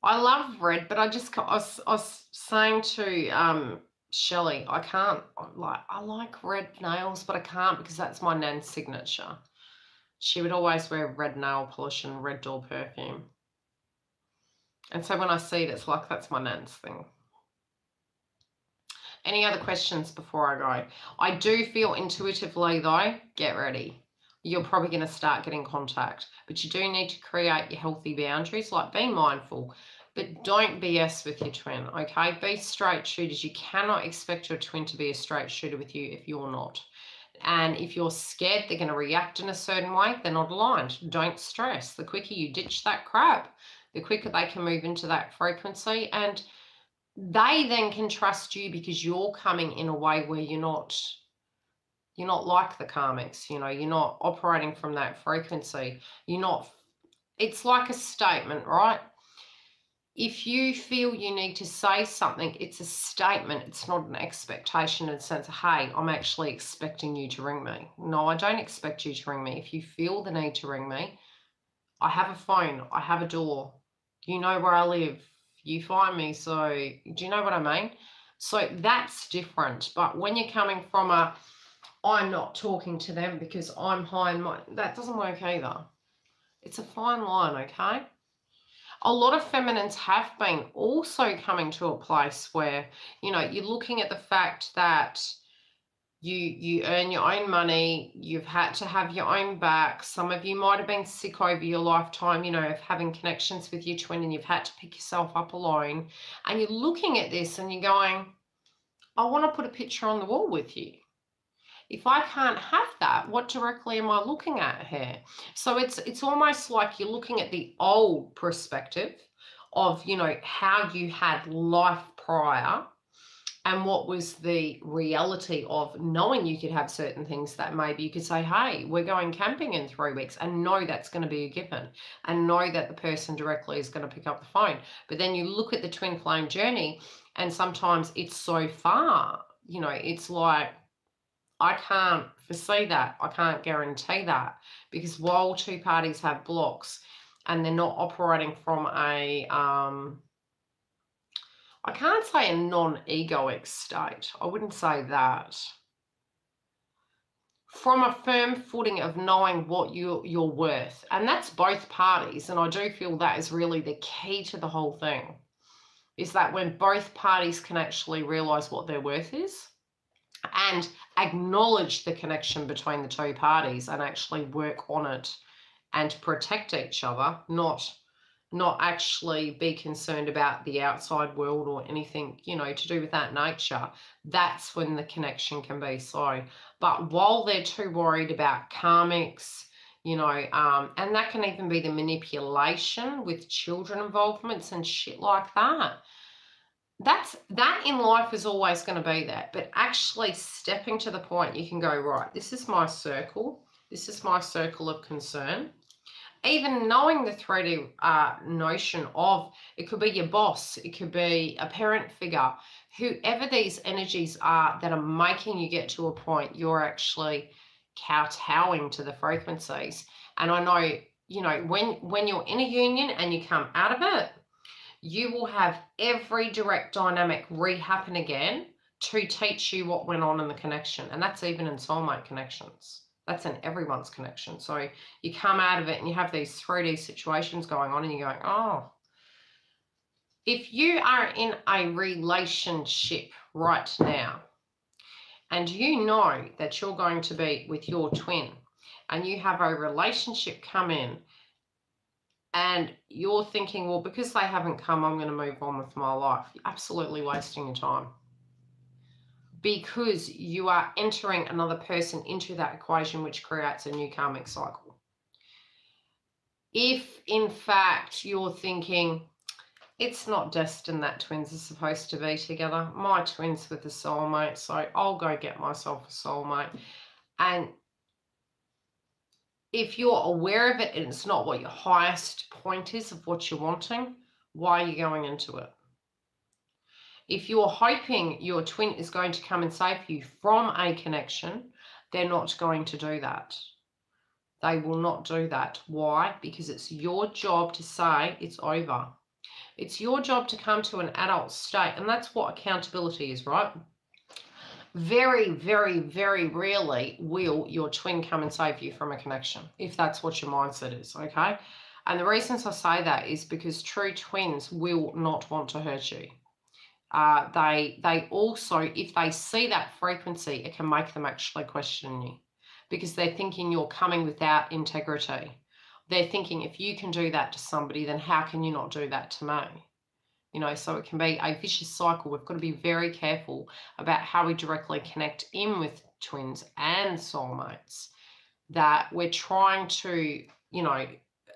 I love red, but I was saying to Shelley, I can't, I like red nails, but I can't because that's my nan's signature. She would always wear red nail polish and red door perfume. And so when I see it, it's like, that's my nan's thing. Any other questions before I go? I do feel intuitively, though, get ready. You're probably going to start getting contact. But you do need to create your healthy boundaries, like be mindful. But don't BS with your twin, okay? Be straight shooters. You cannot expect your twin to be a straight shooter with you if you're not. And if you're scared they're going to react in a certain way, they're not aligned. Don't stress. The quicker you ditch that crap, the quicker they can move into that frequency. And they then can trust you because you're coming in a way where you're not like the karmics, you know, you're not operating from that frequency. It's like a statement, right? If you feel you need to say something, it's a statement. It's not an expectation in the sense of, hey, I'm actually expecting you to ring me. No, I don't expect you to ring me. If you feel the need to ring me, I have a phone. I have a door. You know where I live. You find me. So do you know what I mean? So that's different. But when you're coming from I'm not talking to them because I'm high in my... That doesn't work either. It's a fine line, okay? A lot of feminines have been also coming to a place where, you know, you're looking at the fact that You earn your own money, you've had to have your own back. Some of you might have been sick over your lifetime, you know, of having connections with your twin, and you've had to pick yourself up alone. And you're looking at this and you're going, I want to put a picture on the wall with you. If I can't have that, what directly am I looking at here? So it's almost like you're looking at the old perspective of, you know, how you had life prior, and what was the reality of knowing you could have certain things that maybe you could say, hey, we're going camping in 3 weeks, and know that's going to be a given, and know that the person directly is going to pick up the phone. But then you look at the twin flame journey, and sometimes it's so far, you know, it's like, I can't foresee that. I can't guarantee that, because while two parties have blocks and they're not operating from a, I can't say a non-egoic state. I wouldn't say that. From a firm footing of knowing what you're worth. And that's both parties. And I do feel that is really the key to the whole thing, is that when both parties can actually realize what their worth is and acknowledge the connection between the two parties and actually work on it and protect each other, not actually be concerned about the outside world or anything, you know, to do with that nature, that's when the connection can be so. But while they're too worried about karmics, you know, and that can even be the manipulation with children involvements and shit like that. That in life is always going to be that. But actually stepping to the point, you can go, right, this is my circle. This is my circle of concern. Even knowing the 3D notion of, it could be your boss, it could be a parent figure, whoever these energies are that are making you get to a point you're actually kowtowing to the frequencies. And I know, you know, when you're in a union and you come out of it, you will have every direct dynamic re-happen again to teach you what went on in the connection. And that's even in soulmate connections. That's in everyone's connection. So you come out of it and you have these 3D situations going on, and you're going, oh, if you are in a relationship right now and you know that you're going to be with your twin, and you have a relationship come in, and you're thinking, well, because they haven't come, I'm going to move on with my life. You're absolutely wasting your time, because you are entering another person into that equation, which creates a new karmic cycle. If, in fact, you're thinking, it's not destined that twins are supposed to be together, my twin's with a soulmate, so I'll go get myself a soulmate. And if you're aware of it and it's not what your highest point is of what you're wanting, why are you going into it? If you're hoping your twin is going to come and save you from a connection, they're not going to do that. They will not do that. Why? Because it's your job to say it's over. It's your job to come to an adult state, and that's what accountability is, right? Very, very, very rarely will your twin come and save you from a connection, if that's what your mindset is, okay? And the reasons I say that is because true twins will not want to hurt you. They also, if they see that frequency, it can make them actually question you, because they're thinking you're coming without integrity. They're thinking, if you can do that to somebody, then how can you not do that to me? You know, so it can be a vicious cycle. We've got to be very careful about how we directly connect in with twins and soulmates, that we're trying to, you know,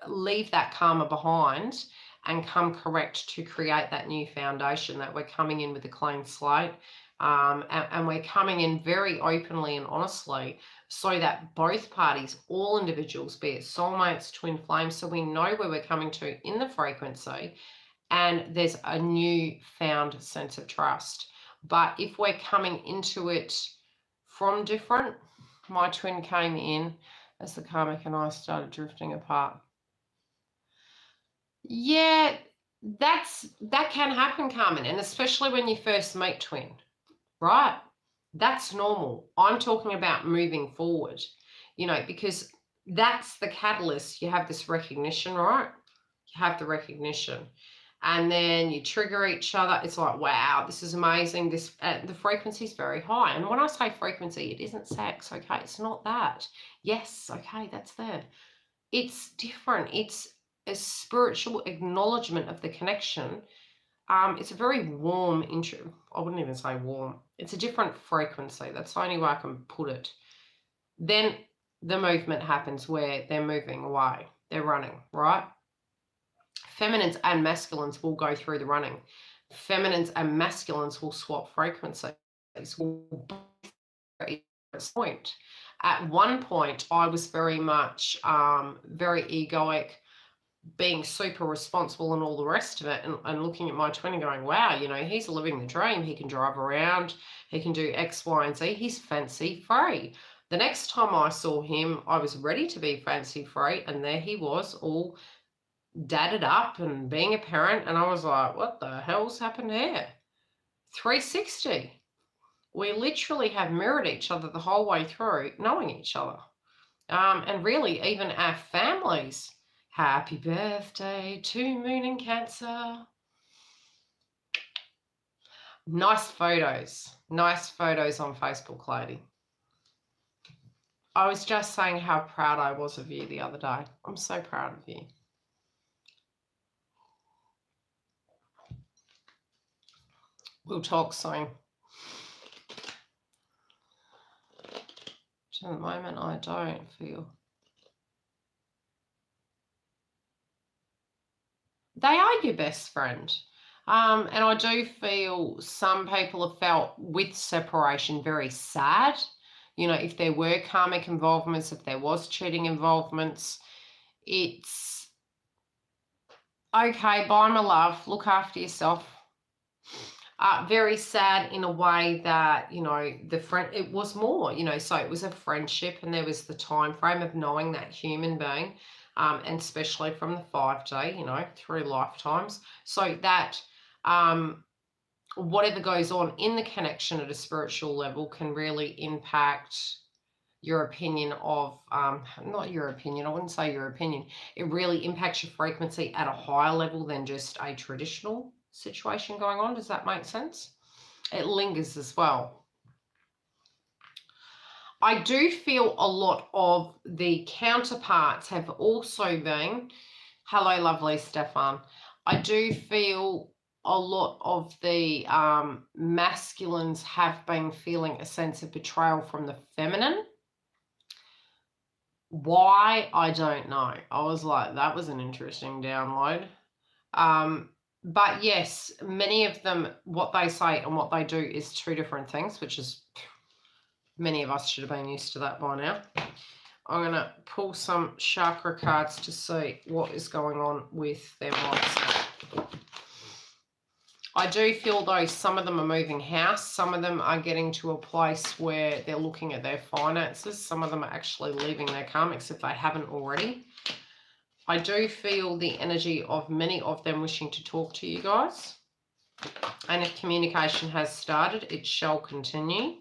leave that karma behind and come correct to create that new foundation, that we're coming in with a clean slate, and we're coming in very openly and honestly, so that both parties, all individuals, be it soulmates, twin flames, so we know where we're coming to in the frequency, and there's a new found sense of trust. But if we're coming into it from different, my twin came in as the karmic and I started drifting apart. Yeah, that can happen, Carmen, and especially when you first meet twin, right? That's normal. I'm talking about moving forward, you know, because that's the catalyst. You have this recognition, right? You have the recognition. and then you trigger each other. It's like, wow, this is amazing. This the frequency is very high. And when I say frequency, it isn't sex, okay? It's not that. Yes, okay, that's there. It's different. It's a spiritual acknowledgement of the connection. It's a very warm intro. I wouldn't even say warm. It's a different frequency. That's the only way I can put it. Then the movement happens where they're moving away. They're running, right? Feminines and masculines will go through the running. Feminines and masculines will swap frequencies. Point. At one point, I was very much very egoic, being super responsible and all the rest of it, and looking at my twin and going, wow, you know, he's living the dream. He can drive around, he can do X, Y, and Z. He's fancy free. The next time I saw him, I was ready to be fancy free, and there he was, all dadded up and being a parent, and I was like, what the hell's happened here? 360. We literally have mirrored each other the whole way through, knowing each other. And really, even our families. Happy birthday to Moon in Cancer. Nice photos. Nice photos on Facebook, lady. I was just saying how proud I was of you the other day. I'm so proud of you. We'll talk soon. At the moment, I don't feel. They are your best friend. And I do feel some people have felt with separation very sad. You know, if there were karmic involvements, if there was cheating involvements, it's okay, bye my love, look after yourself. Very sad in a way that, you know, the friend, it was more, you know, so it was a friendship, and there was the time frame of knowing that human being, and especially from the 5D, you know, through lifetimes. So that whatever goes on in the connection at a spiritual level can really impact your opinion of, not your opinion, I wouldn't say your opinion, it really impacts your frequency at a higher level than just a traditional situation going on. Does that make sense? It lingers as well. I do feel a lot of the counterparts have also been, hello lovely Stefan, I do feel a lot of the masculines have been feeling a sense of betrayal from the feminine. Why? I don't know. I was like, that was an interesting download. But yes, many of them, what they say and what they do is two different things, which is, many of us should have been used to that by now. I'm going to pull some chakra cards to see what is going on with their mindset. I do feel though some of them are moving house, some of them are getting to a place where they're looking at their finances, some of them are actually leaving their karmics if they haven't already. I do feel the energy of many of them wishing to talk to you guys. And if communication has started, it shall continue.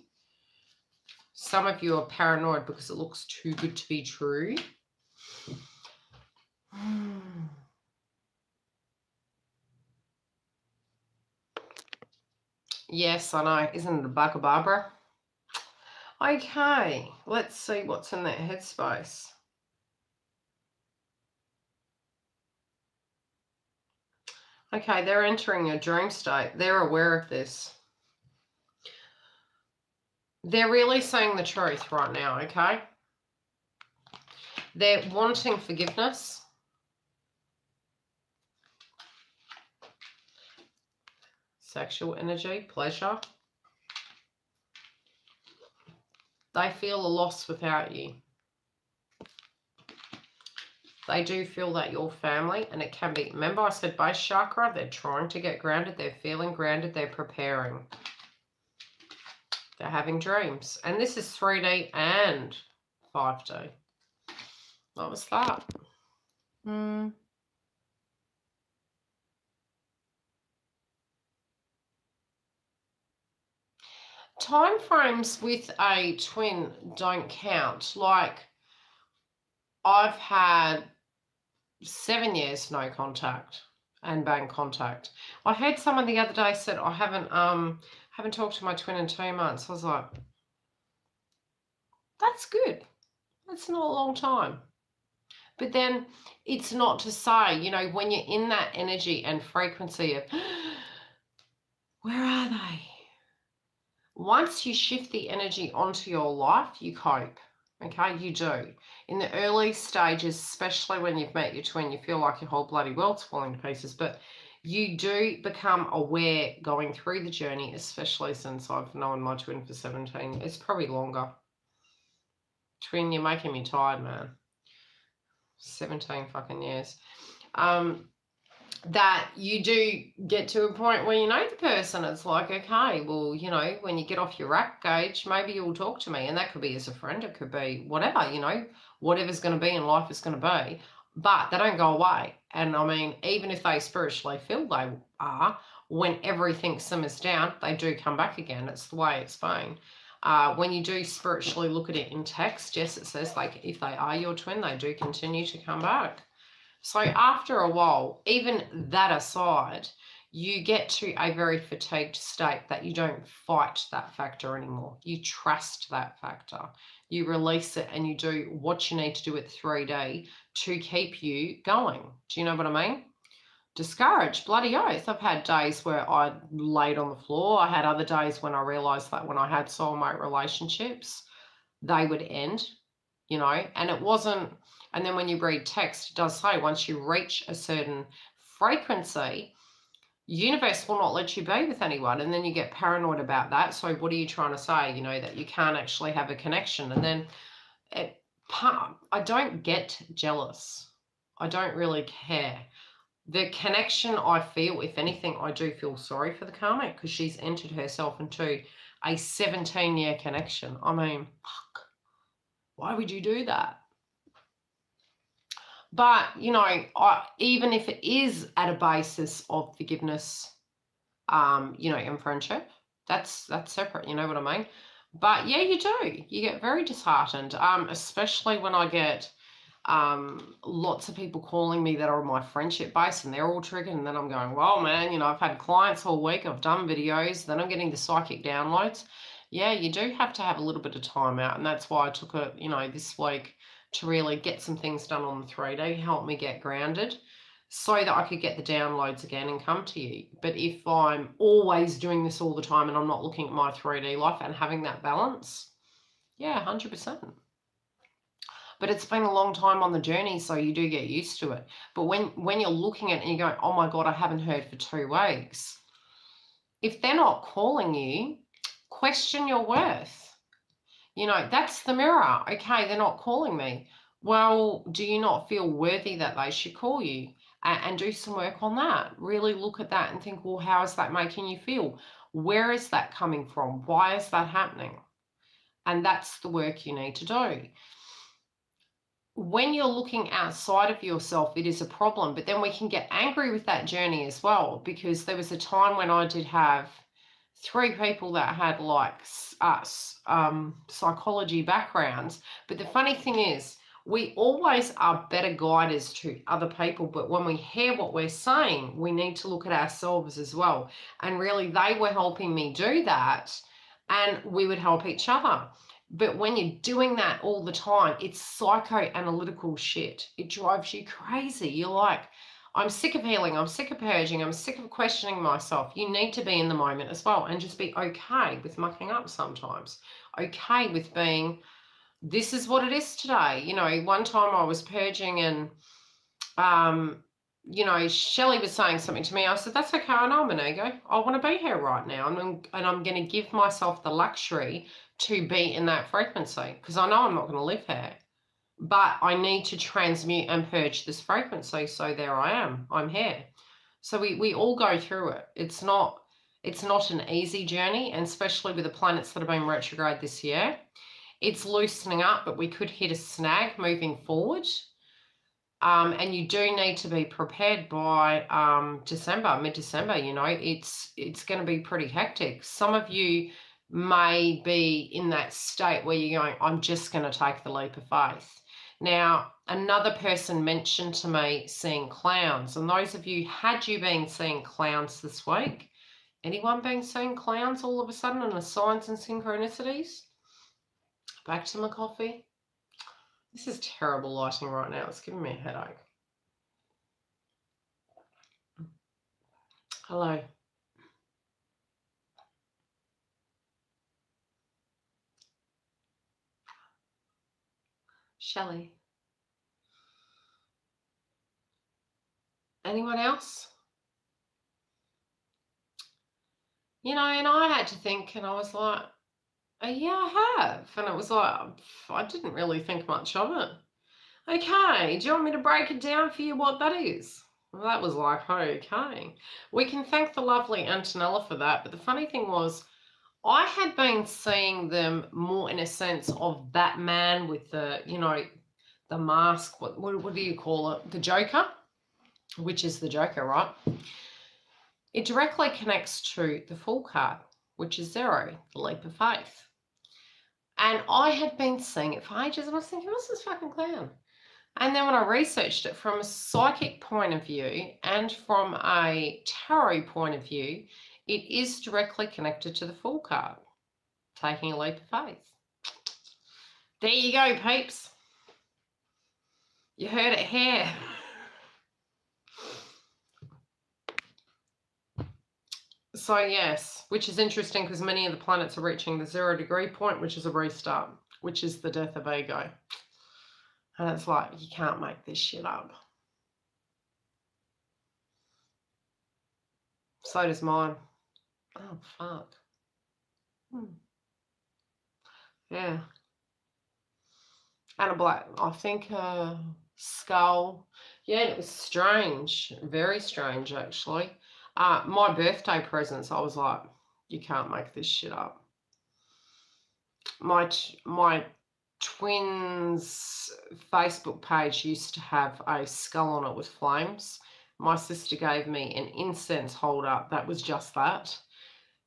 Some of you are paranoid because it looks too good to be true. Yes, I know. Isn't it a bugger, Barbara? Okay, let's see what's in that headspace. Okay, they're entering a dream state. They're aware of this. They're really saying the truth right now, okay? They're wanting forgiveness. Sexual energy, pleasure. They feel a loss without you. They do feel that you're family, and it can be, remember I said base chakra, they're trying to get grounded, they're feeling grounded, they're preparing. They're having dreams. And this is 3D and 5D. What was that? Time frames with a twin don't count. Like, I've had 7 years no contact. and bang contact. I heard someone the other day said, I haven't talked to my twin in 2 months. I was like, that's good. That's not a long time. But then it's not to say, you know, when you're in that energy and frequency of, where are they? Once you shift the energy onto your life, you cope. Okay, you do. In the early stages, especially when you've met your twin, you feel like your whole bloody world's falling to pieces. But you do become aware going through the journey, especially since I've known my twin for 17. It's probably longer. Twin, you're making me tired, man. 17 fucking years. That you do get to a point where you know the person. It's like, okay, well, you know, when you get off your rack gauge, maybe you'll talk to me. And that could be as a friend, it could be whatever, you know, whatever's going to be in life is going to be. But they don't go away. And I mean, even if they spiritually feel they are, when everything simmers down, they do come back again. It's the way it's been. When you do spiritually look at it in text, yes, it says like if they are your twin, they do continue to come back. So after a while, even that aside, you get to a very fatigued state that you don't fight that factor anymore. You trust that factor. You release it and you do what you need to do with 3D to keep you going. Do you know what I mean? Discouraged, bloody oath. I've had days where I laid on the floor. I had other days when I realized that when I had soulmate relationships, they would end, you know, and it wasn't. And then when you read text, it does say once you reach a certain frequency, universe will not let you be with anyone. And then you get paranoid about that. So what are you trying to say? You know, that you can't actually have a connection. And then I don't get jealous. I don't really care. The connection I feel, if anything, I do feel sorry for the karmic because she's entered herself into a 17-year connection. I mean, fuck. Why would you do that? But, you know, even if it is at a basis of forgiveness, you know, in friendship, that's separate, you know what I mean? But yeah, you do. You get very disheartened, especially when I get lots of people calling me that are on my friendship base and they're all triggered. And then I'm going, well, man, you know, I've had clients all week. I've done videos. Then I'm getting the psychic downloads. Yeah, you do have to have a little bit of time out. And that's why I took it, you know, this week to really get some things done on the 3D, help me get grounded so that I could get the downloads again and come to you. But if I'm always doing this all the time and I'm not looking at my 3D life and having that balance, yeah, 100%. But it's been a long time on the journey, so you do get used to it. But when you're looking at it and you're going, oh my God, I haven't heard for 2 weeks. If they're not calling you, question your worth. You know, that's the mirror. Okay, they're not calling me. Well, do you not feel worthy that they should call you? And do some work on that. Really look at that and think, well, how is that making you feel? Where is that coming from? Why is that happening? And that's the work you need to do. When you're looking outside of yourself, it is a problem. But then we can get angry with that journey as well, because there was a time when I did have 3 people that had like psychology backgrounds. But the funny thing is, we always are better guiders to other people. But when we hear what we're saying, we need to look at ourselves as well. And really, they were helping me do that, and we would help each other. But when you're doing that all the time, it's psychoanalytical shit. It drives you crazy. You're like, I'm sick of healing. I'm sick of purging. I'm sick of questioning myself. You need to be in the moment as well and just be okay with mucking up sometimes. Okay with being, this is what it is today. You know, one time I was purging and, you know, Shelley was saying something to me. I said, that's okay. I know I'm an ego. I want to be here right now. And I'm going to give myself the luxury to be in that frequency because I know I'm not going to live here. But I need to transmute and purge this frequency. So there I am. I'm here. So we all go through it. It's not an easy journey, and especially with the planets that have been retrograde this year. It's loosening up, but we could hit a snag moving forward. And you do need to be prepared by mid-December, you know, it's going to be pretty hectic. Some of you may be in that state where you're going, I'm just going to take the leap of faith. Now, another person mentioned to me seeing clowns, and those of you, had you been seeing clowns this week? Anyone been seeing clowns all of a sudden in the signs and synchronicities? Back to my coffee. This is terrible lighting right now. It's giving me a headache. Hello. Shelley. Anyone else? You know, and I had to think, and I was like, yeah, I have. And it was like, I didn't really think much of it. Okay, do you want me to break it down for you what that is? Well, that was like, okay. We can thank the lovely Antonella for that. But the funny thing was, I had been seeing them more in a sense of Batman with the, you know, the mask. What do you call it? The Joker, which is the Joker, right? It directly connects to the Fool card, which is 0, the leap of faith. And I had been seeing it for ages, and I was thinking, what's this fucking clown? And then when I researched it from a psychic point of view and from a tarot point of view, it is directly connected to the Fool card, taking a leap of faith. There you go, peeps. You heard it here. So yes, which is interesting because many of the planets are reaching the 0 degree point, which is a restart, which is the death of ego. And it's like, you can't make this shit up. So does mine. Oh, fuck. Yeah. And a black, I think skull. Yeah, it was strange. Very strange, actually. My birthday presents, I was like, you can't make this shit up. My twins' Facebook page used to have a skull on it with flames. My sister gave me an incense holder that was just that.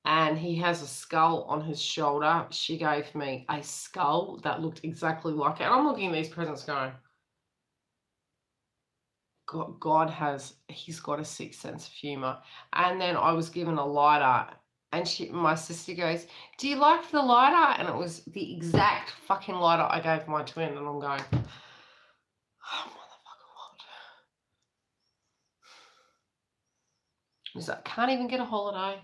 And he has a skull on his shoulder. She gave me a skull that looked exactly like it. And I'm looking at these presents going, God he's got a sixth sense of humor. And then I was given a lighter, and my sister goes, do you like the lighter? And it was the exact fucking lighter I gave my twin. And I'm going, oh, motherfucker, what? He's like, can't even get a holiday.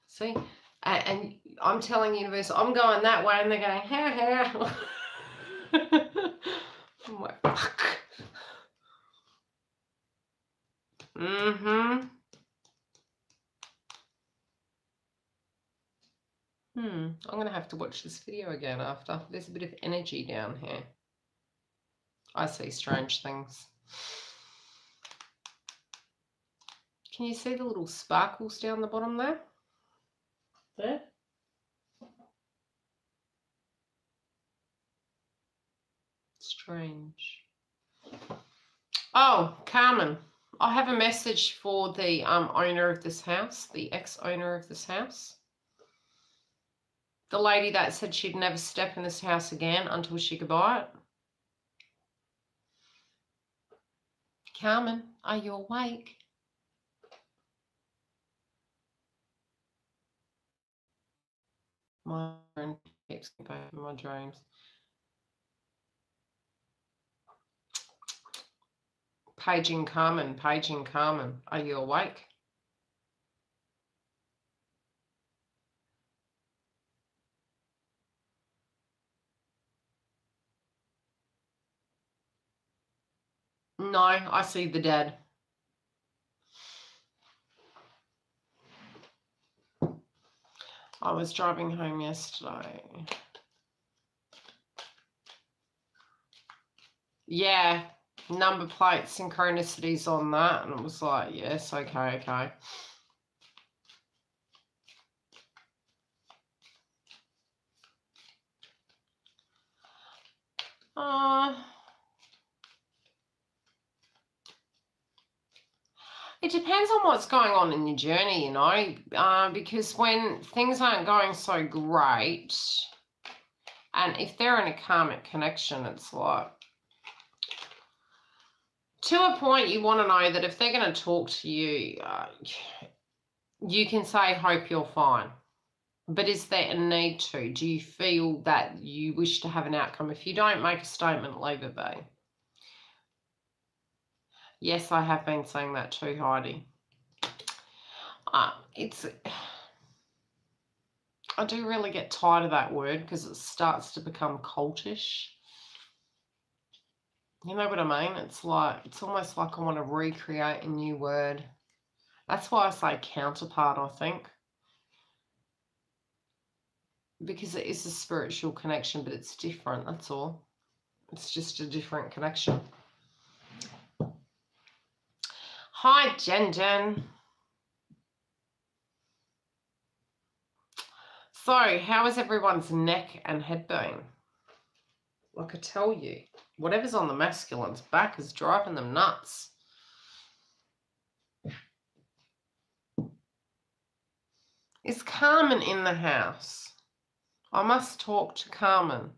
See? And I'm telling universe, I'm going that way, and they're going, ha. I'm like, fuck. I'm going to have to watch this video again after. There's a bit of energy down here. I see strange things. Can you see the little sparkles down the bottom there? There? Strange. Oh, Carmen. I have a message for the owner of this house, the ex-owner of this house. The lady that said she'd never step in this house again until she could buy it. Carmen, are you awake? My friend keeps me back in my dreams. Paging Carmen, are you awake? No, I see the dead. I was driving home yesterday. Yeah, number plate synchronicities on that, and it was like, yes, okay. It depends on what's going on in your journey, you know, because when things aren't going so great, and if they're in a karmic connection, it's like, to a point, you want to know that if they're going to talk to you, you can say, hope you're fine. But is there a need to? Do you feel that you wish to have an outcome? If you don't, make a statement, leave it be. Yes, I have been saying that too, Heidi. I do really get tired of that word because it starts to become cultish. You know what I mean? It's almost like I want to recreate a new word. That's why I say counterpart, I think. Because it is a spiritual connection, but it's different, that's all. It's just a different connection. Hi, Jen. So, how is everyone's neck and head been? Like I tell you, whatever's on the masculine's back is driving them nuts. Is Carmen in the house? I must talk to Carmen.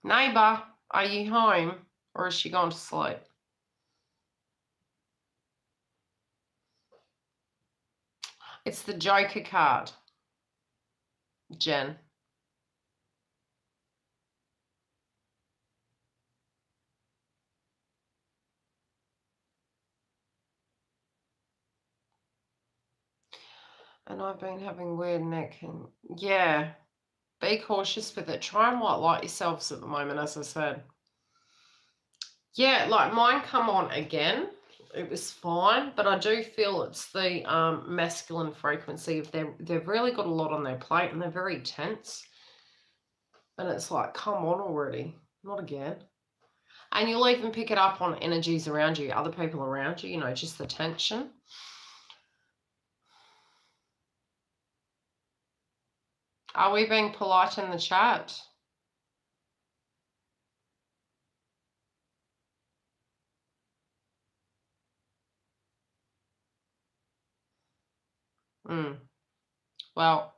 Neighbour, are you home or has she gone to sleep? It's the Joker card, Jen. And I've been having weird neck and yeah, be cautious with it. Try and light yourselves at the moment, as I said. Yeah, like mine come on again. It was fine, but I do feel it's the masculine frequency. If they've really got a lot on their plate and they're very tense. And it's like, come on already. Not again. And you'll even pick it up on energies around you, other people around you, just the tension. Are we being polite in the chat? Well,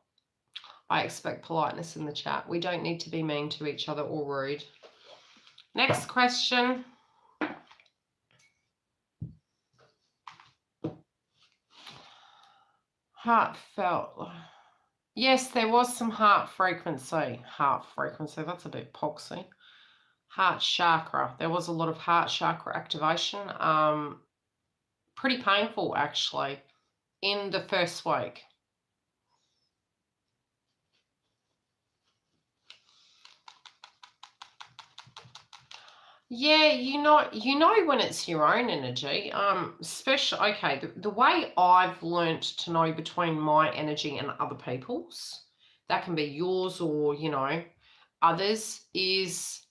I expect politeness in the chat. We don't need to be mean to each other or rude. Next question. Heartfelt. Yes, there was some heart frequency. Heart frequency, that's a bit poxy. Heart chakra. There was a lot of heart chakra activation. Pretty painful, actually, in the first week. Yeah, you know when it's your own energy. Especially, okay, the way I've learnt to know between my energy and other people's, that can be yours or, others, is,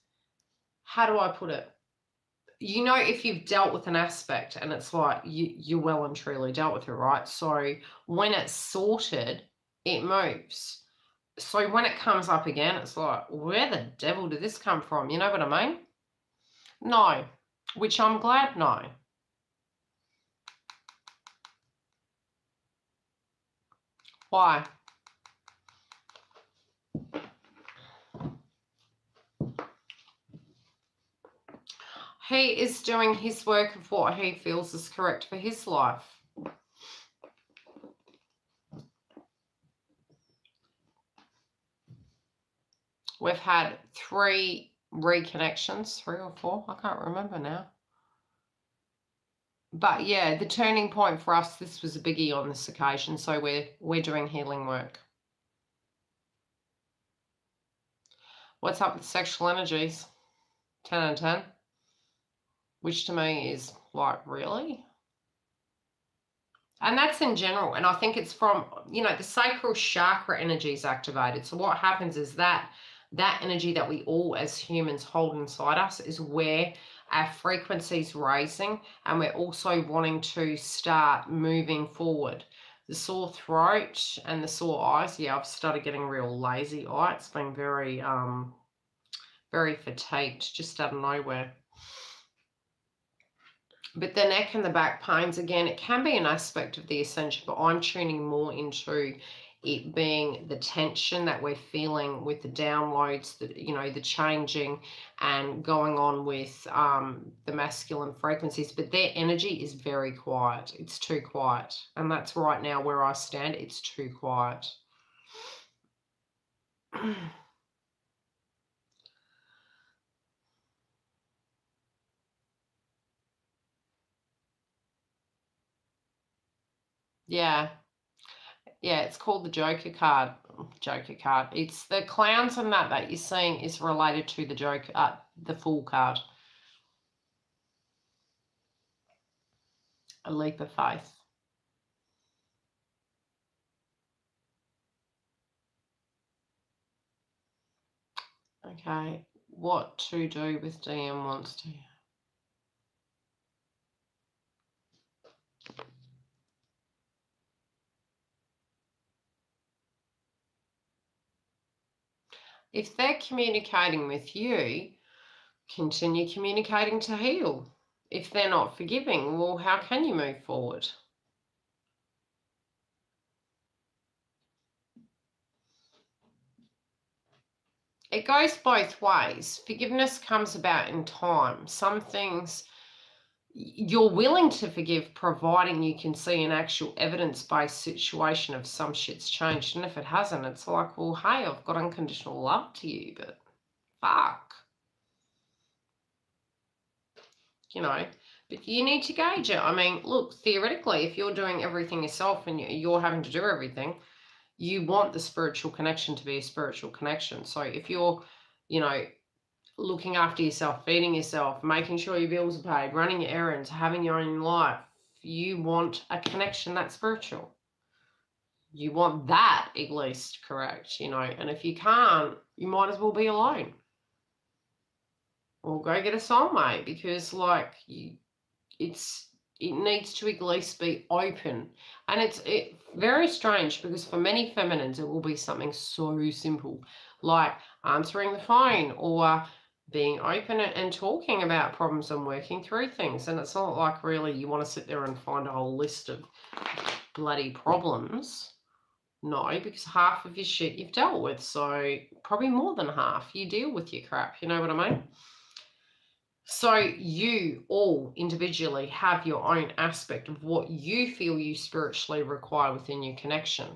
how do I put it? If you've dealt with an aspect and it's like you're well and truly dealt with it, right? So when it's sorted, it moves. So when it comes up again, it's like, where the devil did this come from? You know what I mean? No, which I'm glad no. Why? He is doing his work of what he feels is correct for his life. We've had 3 reconnections, 3 or 4, I can't remember now. But yeah, the turning point for us, this was a biggie on this occasion, so we're doing healing work. What's up with sexual energies? 10 out of 10. Which to me is like, really? And that's in general. And I think it's from, the sacral chakra energy is activated. So what happens is that energy that we all as humans hold inside us is where our frequency is raising, and we're also wanting to start moving forward. The sore throat and the sore eyes, yeah, I've started getting real lazy eye. It's been very, very fatigued, just out of nowhere. But the neck and the back pains, again, it can be an aspect of the ascension, but I'm tuning more into it being the tension that we're feeling with the downloads, the changing and going on with the masculine frequencies. But their energy is very quiet. It's too quiet. And that's right now where I stand. It's too quiet. Yeah. Yeah, it's called the Joker card. Joker card. It's the clowns and that you're seeing is related to the Joker, the Fool card. A leap of faith. Okay, what to do with DM wants to. If they're communicating with you, continue communicating to heal. If they're not forgiving, well, how can you move forward? It goes both ways. Forgiveness comes about in time. Some things you're willing to forgive, providing you can see an actual evidence-based situation of some shit's changed. And if it hasn't, it's like, well, hey, I've got unconditional love to you, but fuck. But you need to gauge it. I mean, look, theoretically, if you're doing everything yourself and you're having to do everything, you want the spiritual connection to be a spiritual connection. So if you're, looking after yourself, feeding yourself, making sure your bills are paid, running your errands, having your own life, you want a connection that's spiritual. You want that at least, correct, and if you can't, you might as well be alone. Or go get a soulmate, because it needs to at least be open. And it's very strange, because for many feminines it will be something so simple like answering the phone or being open and talking about problems and working through things. And it's not like really you want to sit there and find a whole list of bloody problems. No, because half of your shit you've dealt with. So probably more than half you deal with your crap. You know what I mean? So you all individually have your own aspect of what you feel you spiritually require within your connection.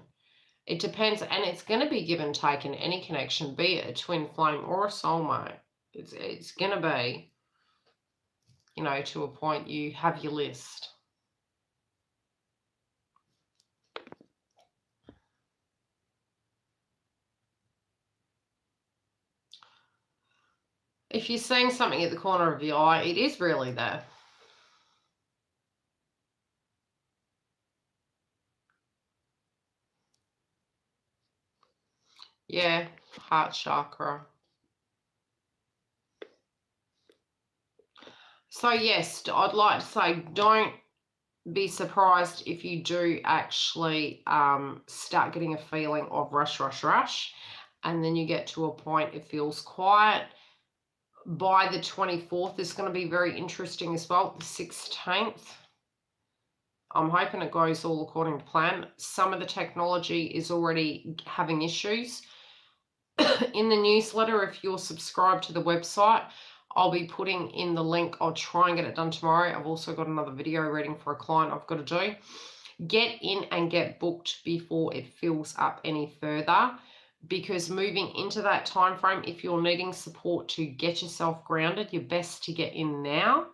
It depends, and it's going to be give and take in any connection, be it a twin flame or a soulmate. It's going to be, to a point you have your list. If you're seeing something at the corner of your eye, it is really there. Yeah, heart chakra. So yes, I'd like to say don't be surprised if you do actually start getting a feeling of rush, and then you get to a point it feels quiet. By the 24th, it's going to be very interesting as well. The 16th, I'm hoping it goes all according to plan. Some of the technology is already having issues. In the newsletter, if you're subscribed to the website, I'll be putting in the link. I'll try and get it done tomorrow. I've also got another video reading for a client I've got to do. Get in and get booked before it fills up any further, because moving into that time frame, if you're needing support to get yourself grounded, you're best to get in now.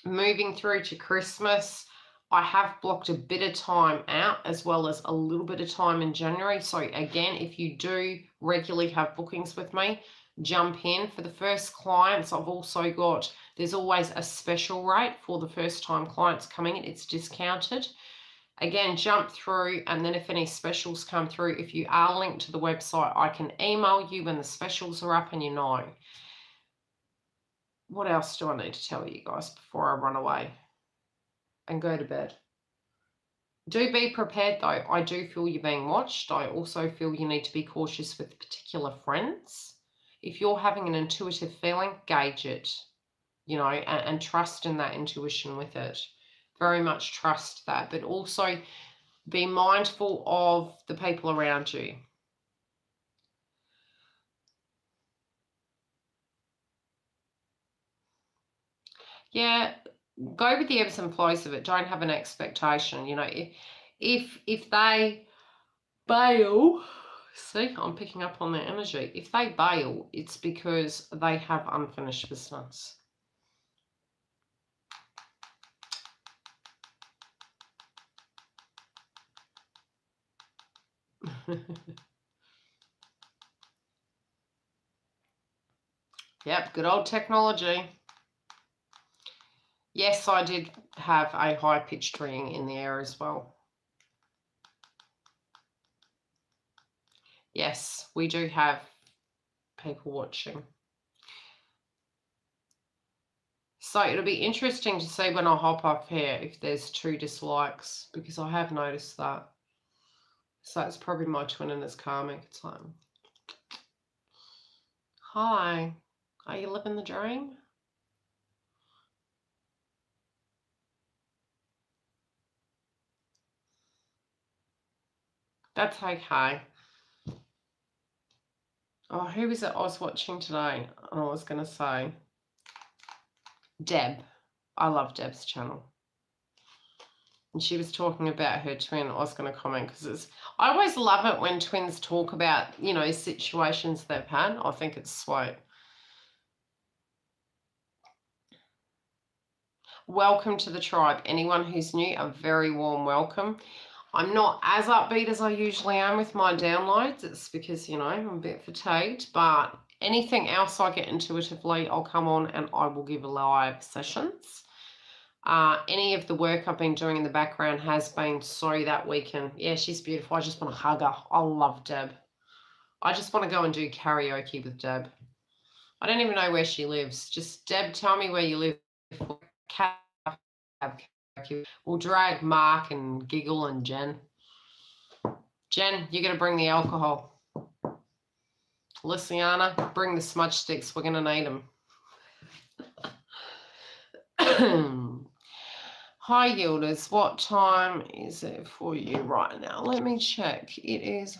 Moving through to Christmas, I have blocked a bit of time out, as well as a little bit of time in January. So again, if you do regularly have bookings with me, jump in. For the first clients, I've also got, there's always a special rate for the first time clients coming in. It's discounted. Again, jump through, and then if any specials come through, if you are linked to the website, I can email you when the specials are up, and What else do I need to tell you guys before I run away and go to bed? Do be prepared, though. I do feel you're being watched. I also feel you need to be cautious with particular friends. If you're having an intuitive feeling, gauge it, and trust in that intuition with it. Very much trust that. But also, Be mindful of the people around you. Yeah, go with the ebbs and flows of it. Don't have an expectation. You know, if they bail, see, I'm picking up on their energy. If they bail, it's because they have unfinished business. Yep, good old technology. Yes, I did have a high-pitched ringing in the air as well. Yes, we do have people watching. So it'll be interesting to see when I hop up here if there's 2 dislikes, because I have noticed that. So it's probably my twin and his karmic. It's like, hi, are you living the dream? That's okay. Oh, who was it I was watching today? I was going to say Deb. I love Deb's channel. And she was talking about her twin. I was going to comment because I always love it when twins talk about, you know, situations they've had. I think it's sweet. Welcome to the tribe. Anyone who's new, a very warm welcome. I'm not as upbeat as I usually am with my downloads. It's because, you know, I'm a bit fatigued, but anything else I get intuitively, I'll come on and I will give live sessions. Any of the work I've been doing in the background has been so that we can, yeah, she's beautiful. I just want to hug her. I love Deb. I just want to go and do karaoke with Deb. I don't even know where she lives. Just, Deb, tell me where you live. We'll drag Mark and Giggle and Jen. Jen, you're going to bring the alcohol. Luciana, bring the smudge sticks. We're going to need them. Hi, Yildiz. What time is it for you right now? Let me check. It is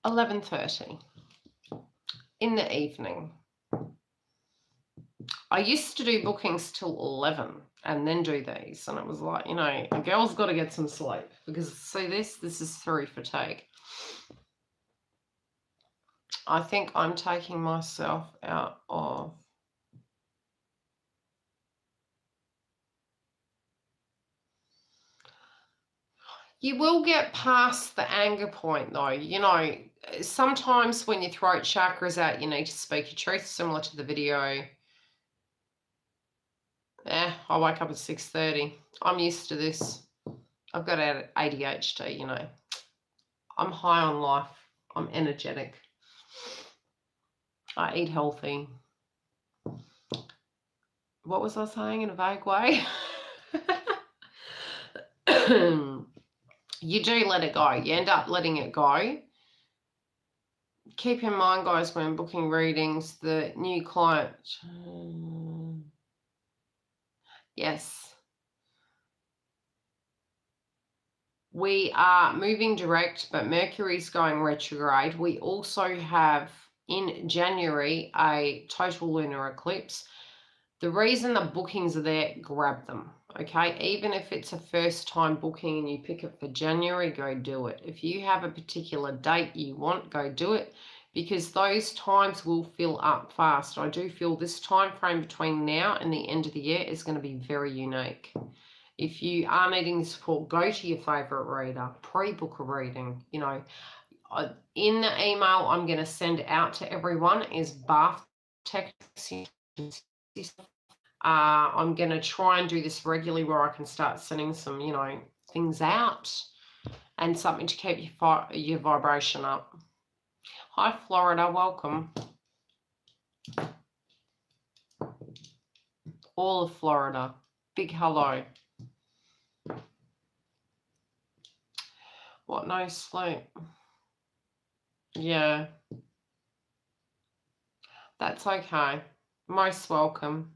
11:30 in the evening. I used to do bookings till 11 and then do these. And it was like, you know, a girl's got to get some sleep. Because, see this is through fatigue. I think I'm taking myself out of... You will get past the anger point, though. You know, sometimes when your throat chakra's out, you need to speak your truth, similar to the video. I wake up at 6:30. I'm used to this. I've got ADHD, you know. I'm high on life. I'm energetic. I eat healthy. What was I saying in a vague way? You do let it go. You end up letting it go. Keep in mind, guys, when booking readings, the new client... Yes. We are moving direct, but Mercury's going retrograde. We also have, in January, a total lunar eclipse. The reason the bookings are there, grab them, okay? Even if it's a first-time booking and you pick it for January, go do it. If you have a particular date you want, go do it, because those times will fill up fast. I do feel this time frame between now and the end of the year is going to be very unique. If you are needing support, go to your favourite reader, pre-book a reading. You know, in the email I'm going to send out to everyone is bath text. I'm going to try and do this regularly where I can start sending some, you know, things out and something to keep your vibration up. Hi, Florida. Welcome. All of Florida. Big hello. What, no sleep? Yeah. That's okay. Most welcome.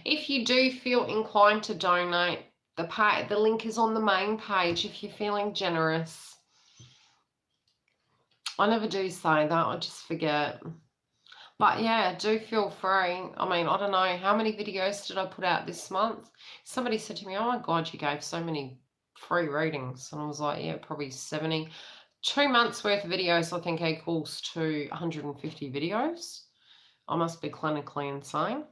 If you do feel inclined to donate, The link is on the main page if you're feeling generous. I never do say that, I just forget. But yeah, do feel free. I mean, I don't know, how many videos did I put out this month? Somebody said to me, oh my God, you gave so many free readings. And I was like, yeah, probably 70. 2 months worth of videos, I think, equals to 150 videos. I must be clinically insane.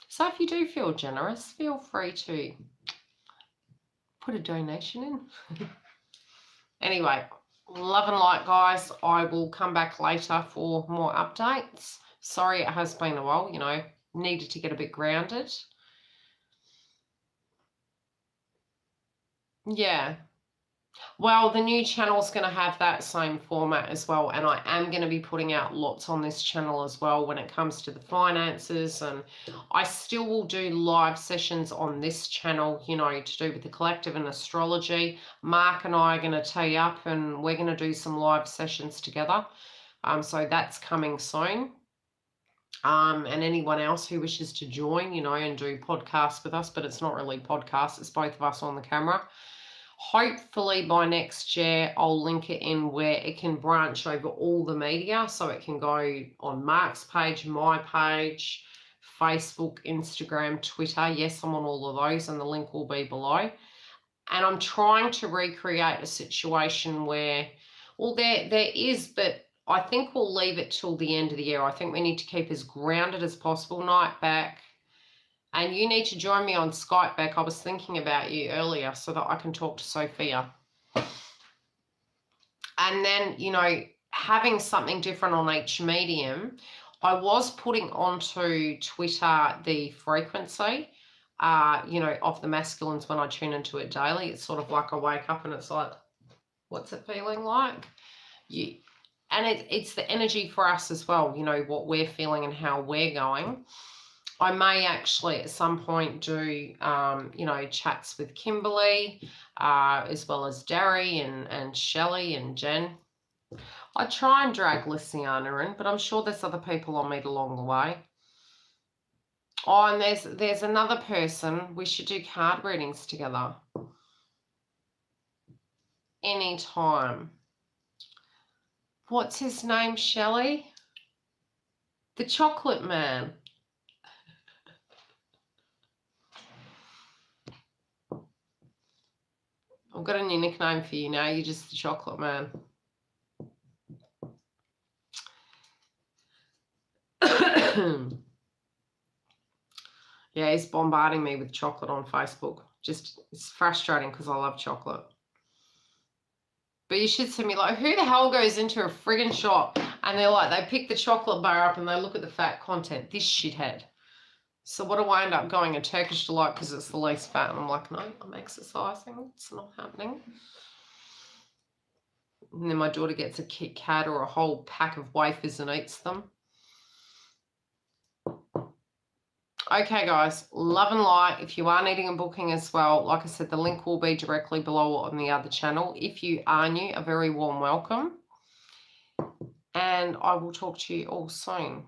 So if you do feel generous, feel free to put a donation in. Anyway, love and light, guys. I will come back later for more updates. Sorry it has been a while, you know, needed to get a bit grounded. Yeah. Well, the new channel is going to have that same format as well, and I am going to be putting out lots on this channel as well when it comes to the finances, and I still will do live sessions on this channel, you know, to do with the collective and astrology. Mark and I are going to tee up and we're going to do some live sessions together, so that's coming soon. And anyone else who wishes to join, you know, and do podcasts with us, but it's not really podcasts, it's both of us on the camera. Hopefully by next year, I'll link it in where it can branch over all the media. So it can go on Mark's page, my page, Facebook, Instagram, Twitter. Yes, I'm on all of those and the link will be below. And I'm trying to recreate a situation where, well, there is, but I think we'll leave it till the end of the year. I think we need to keep as grounded as possible. Night back. And you need to join me on Skype back. I was thinking about you earlier so that I can talk to Sophia. And then, you know, having something different on each medium. I was putting onto Twitter the frequency, you know, of the masculines when I tune into it daily. It's sort of like I wake up and it's like, what's it feeling like? And it's the energy for us as well, you know, what we're feeling and how we're going. I may actually at some point do, you know, chats with Kimberly, as well as Derry and Shelley and Jen. I try and drag Luciana in, but I'm sure there's other people I'll meet along the way. Oh, and there's another person. We should do card readings together. Anytime. What's his name, Shelley? The Chocolate Man. I've got a new nickname for you now. You're just the Chocolate Man. Yeah, he's bombarding me with chocolate on Facebook. Just, it's frustrating because I love chocolate. But you should see me like, who the hell goes into a friggin' shop and they're like, they pick the chocolate bar up and they look at the fat content. This shithead. So what do I end up going? A Turkish Delight because it's the least fat. And I'm like, no, I'm exercising. It's not happening. And then my daughter gets a Kit Kat or a whole pack of wafers and eats them. Okay, guys, love and light. If you are needing a booking as well, like I said, the link will be directly below on the other channel. If you are new, a very warm welcome. And I will talk to you all soon.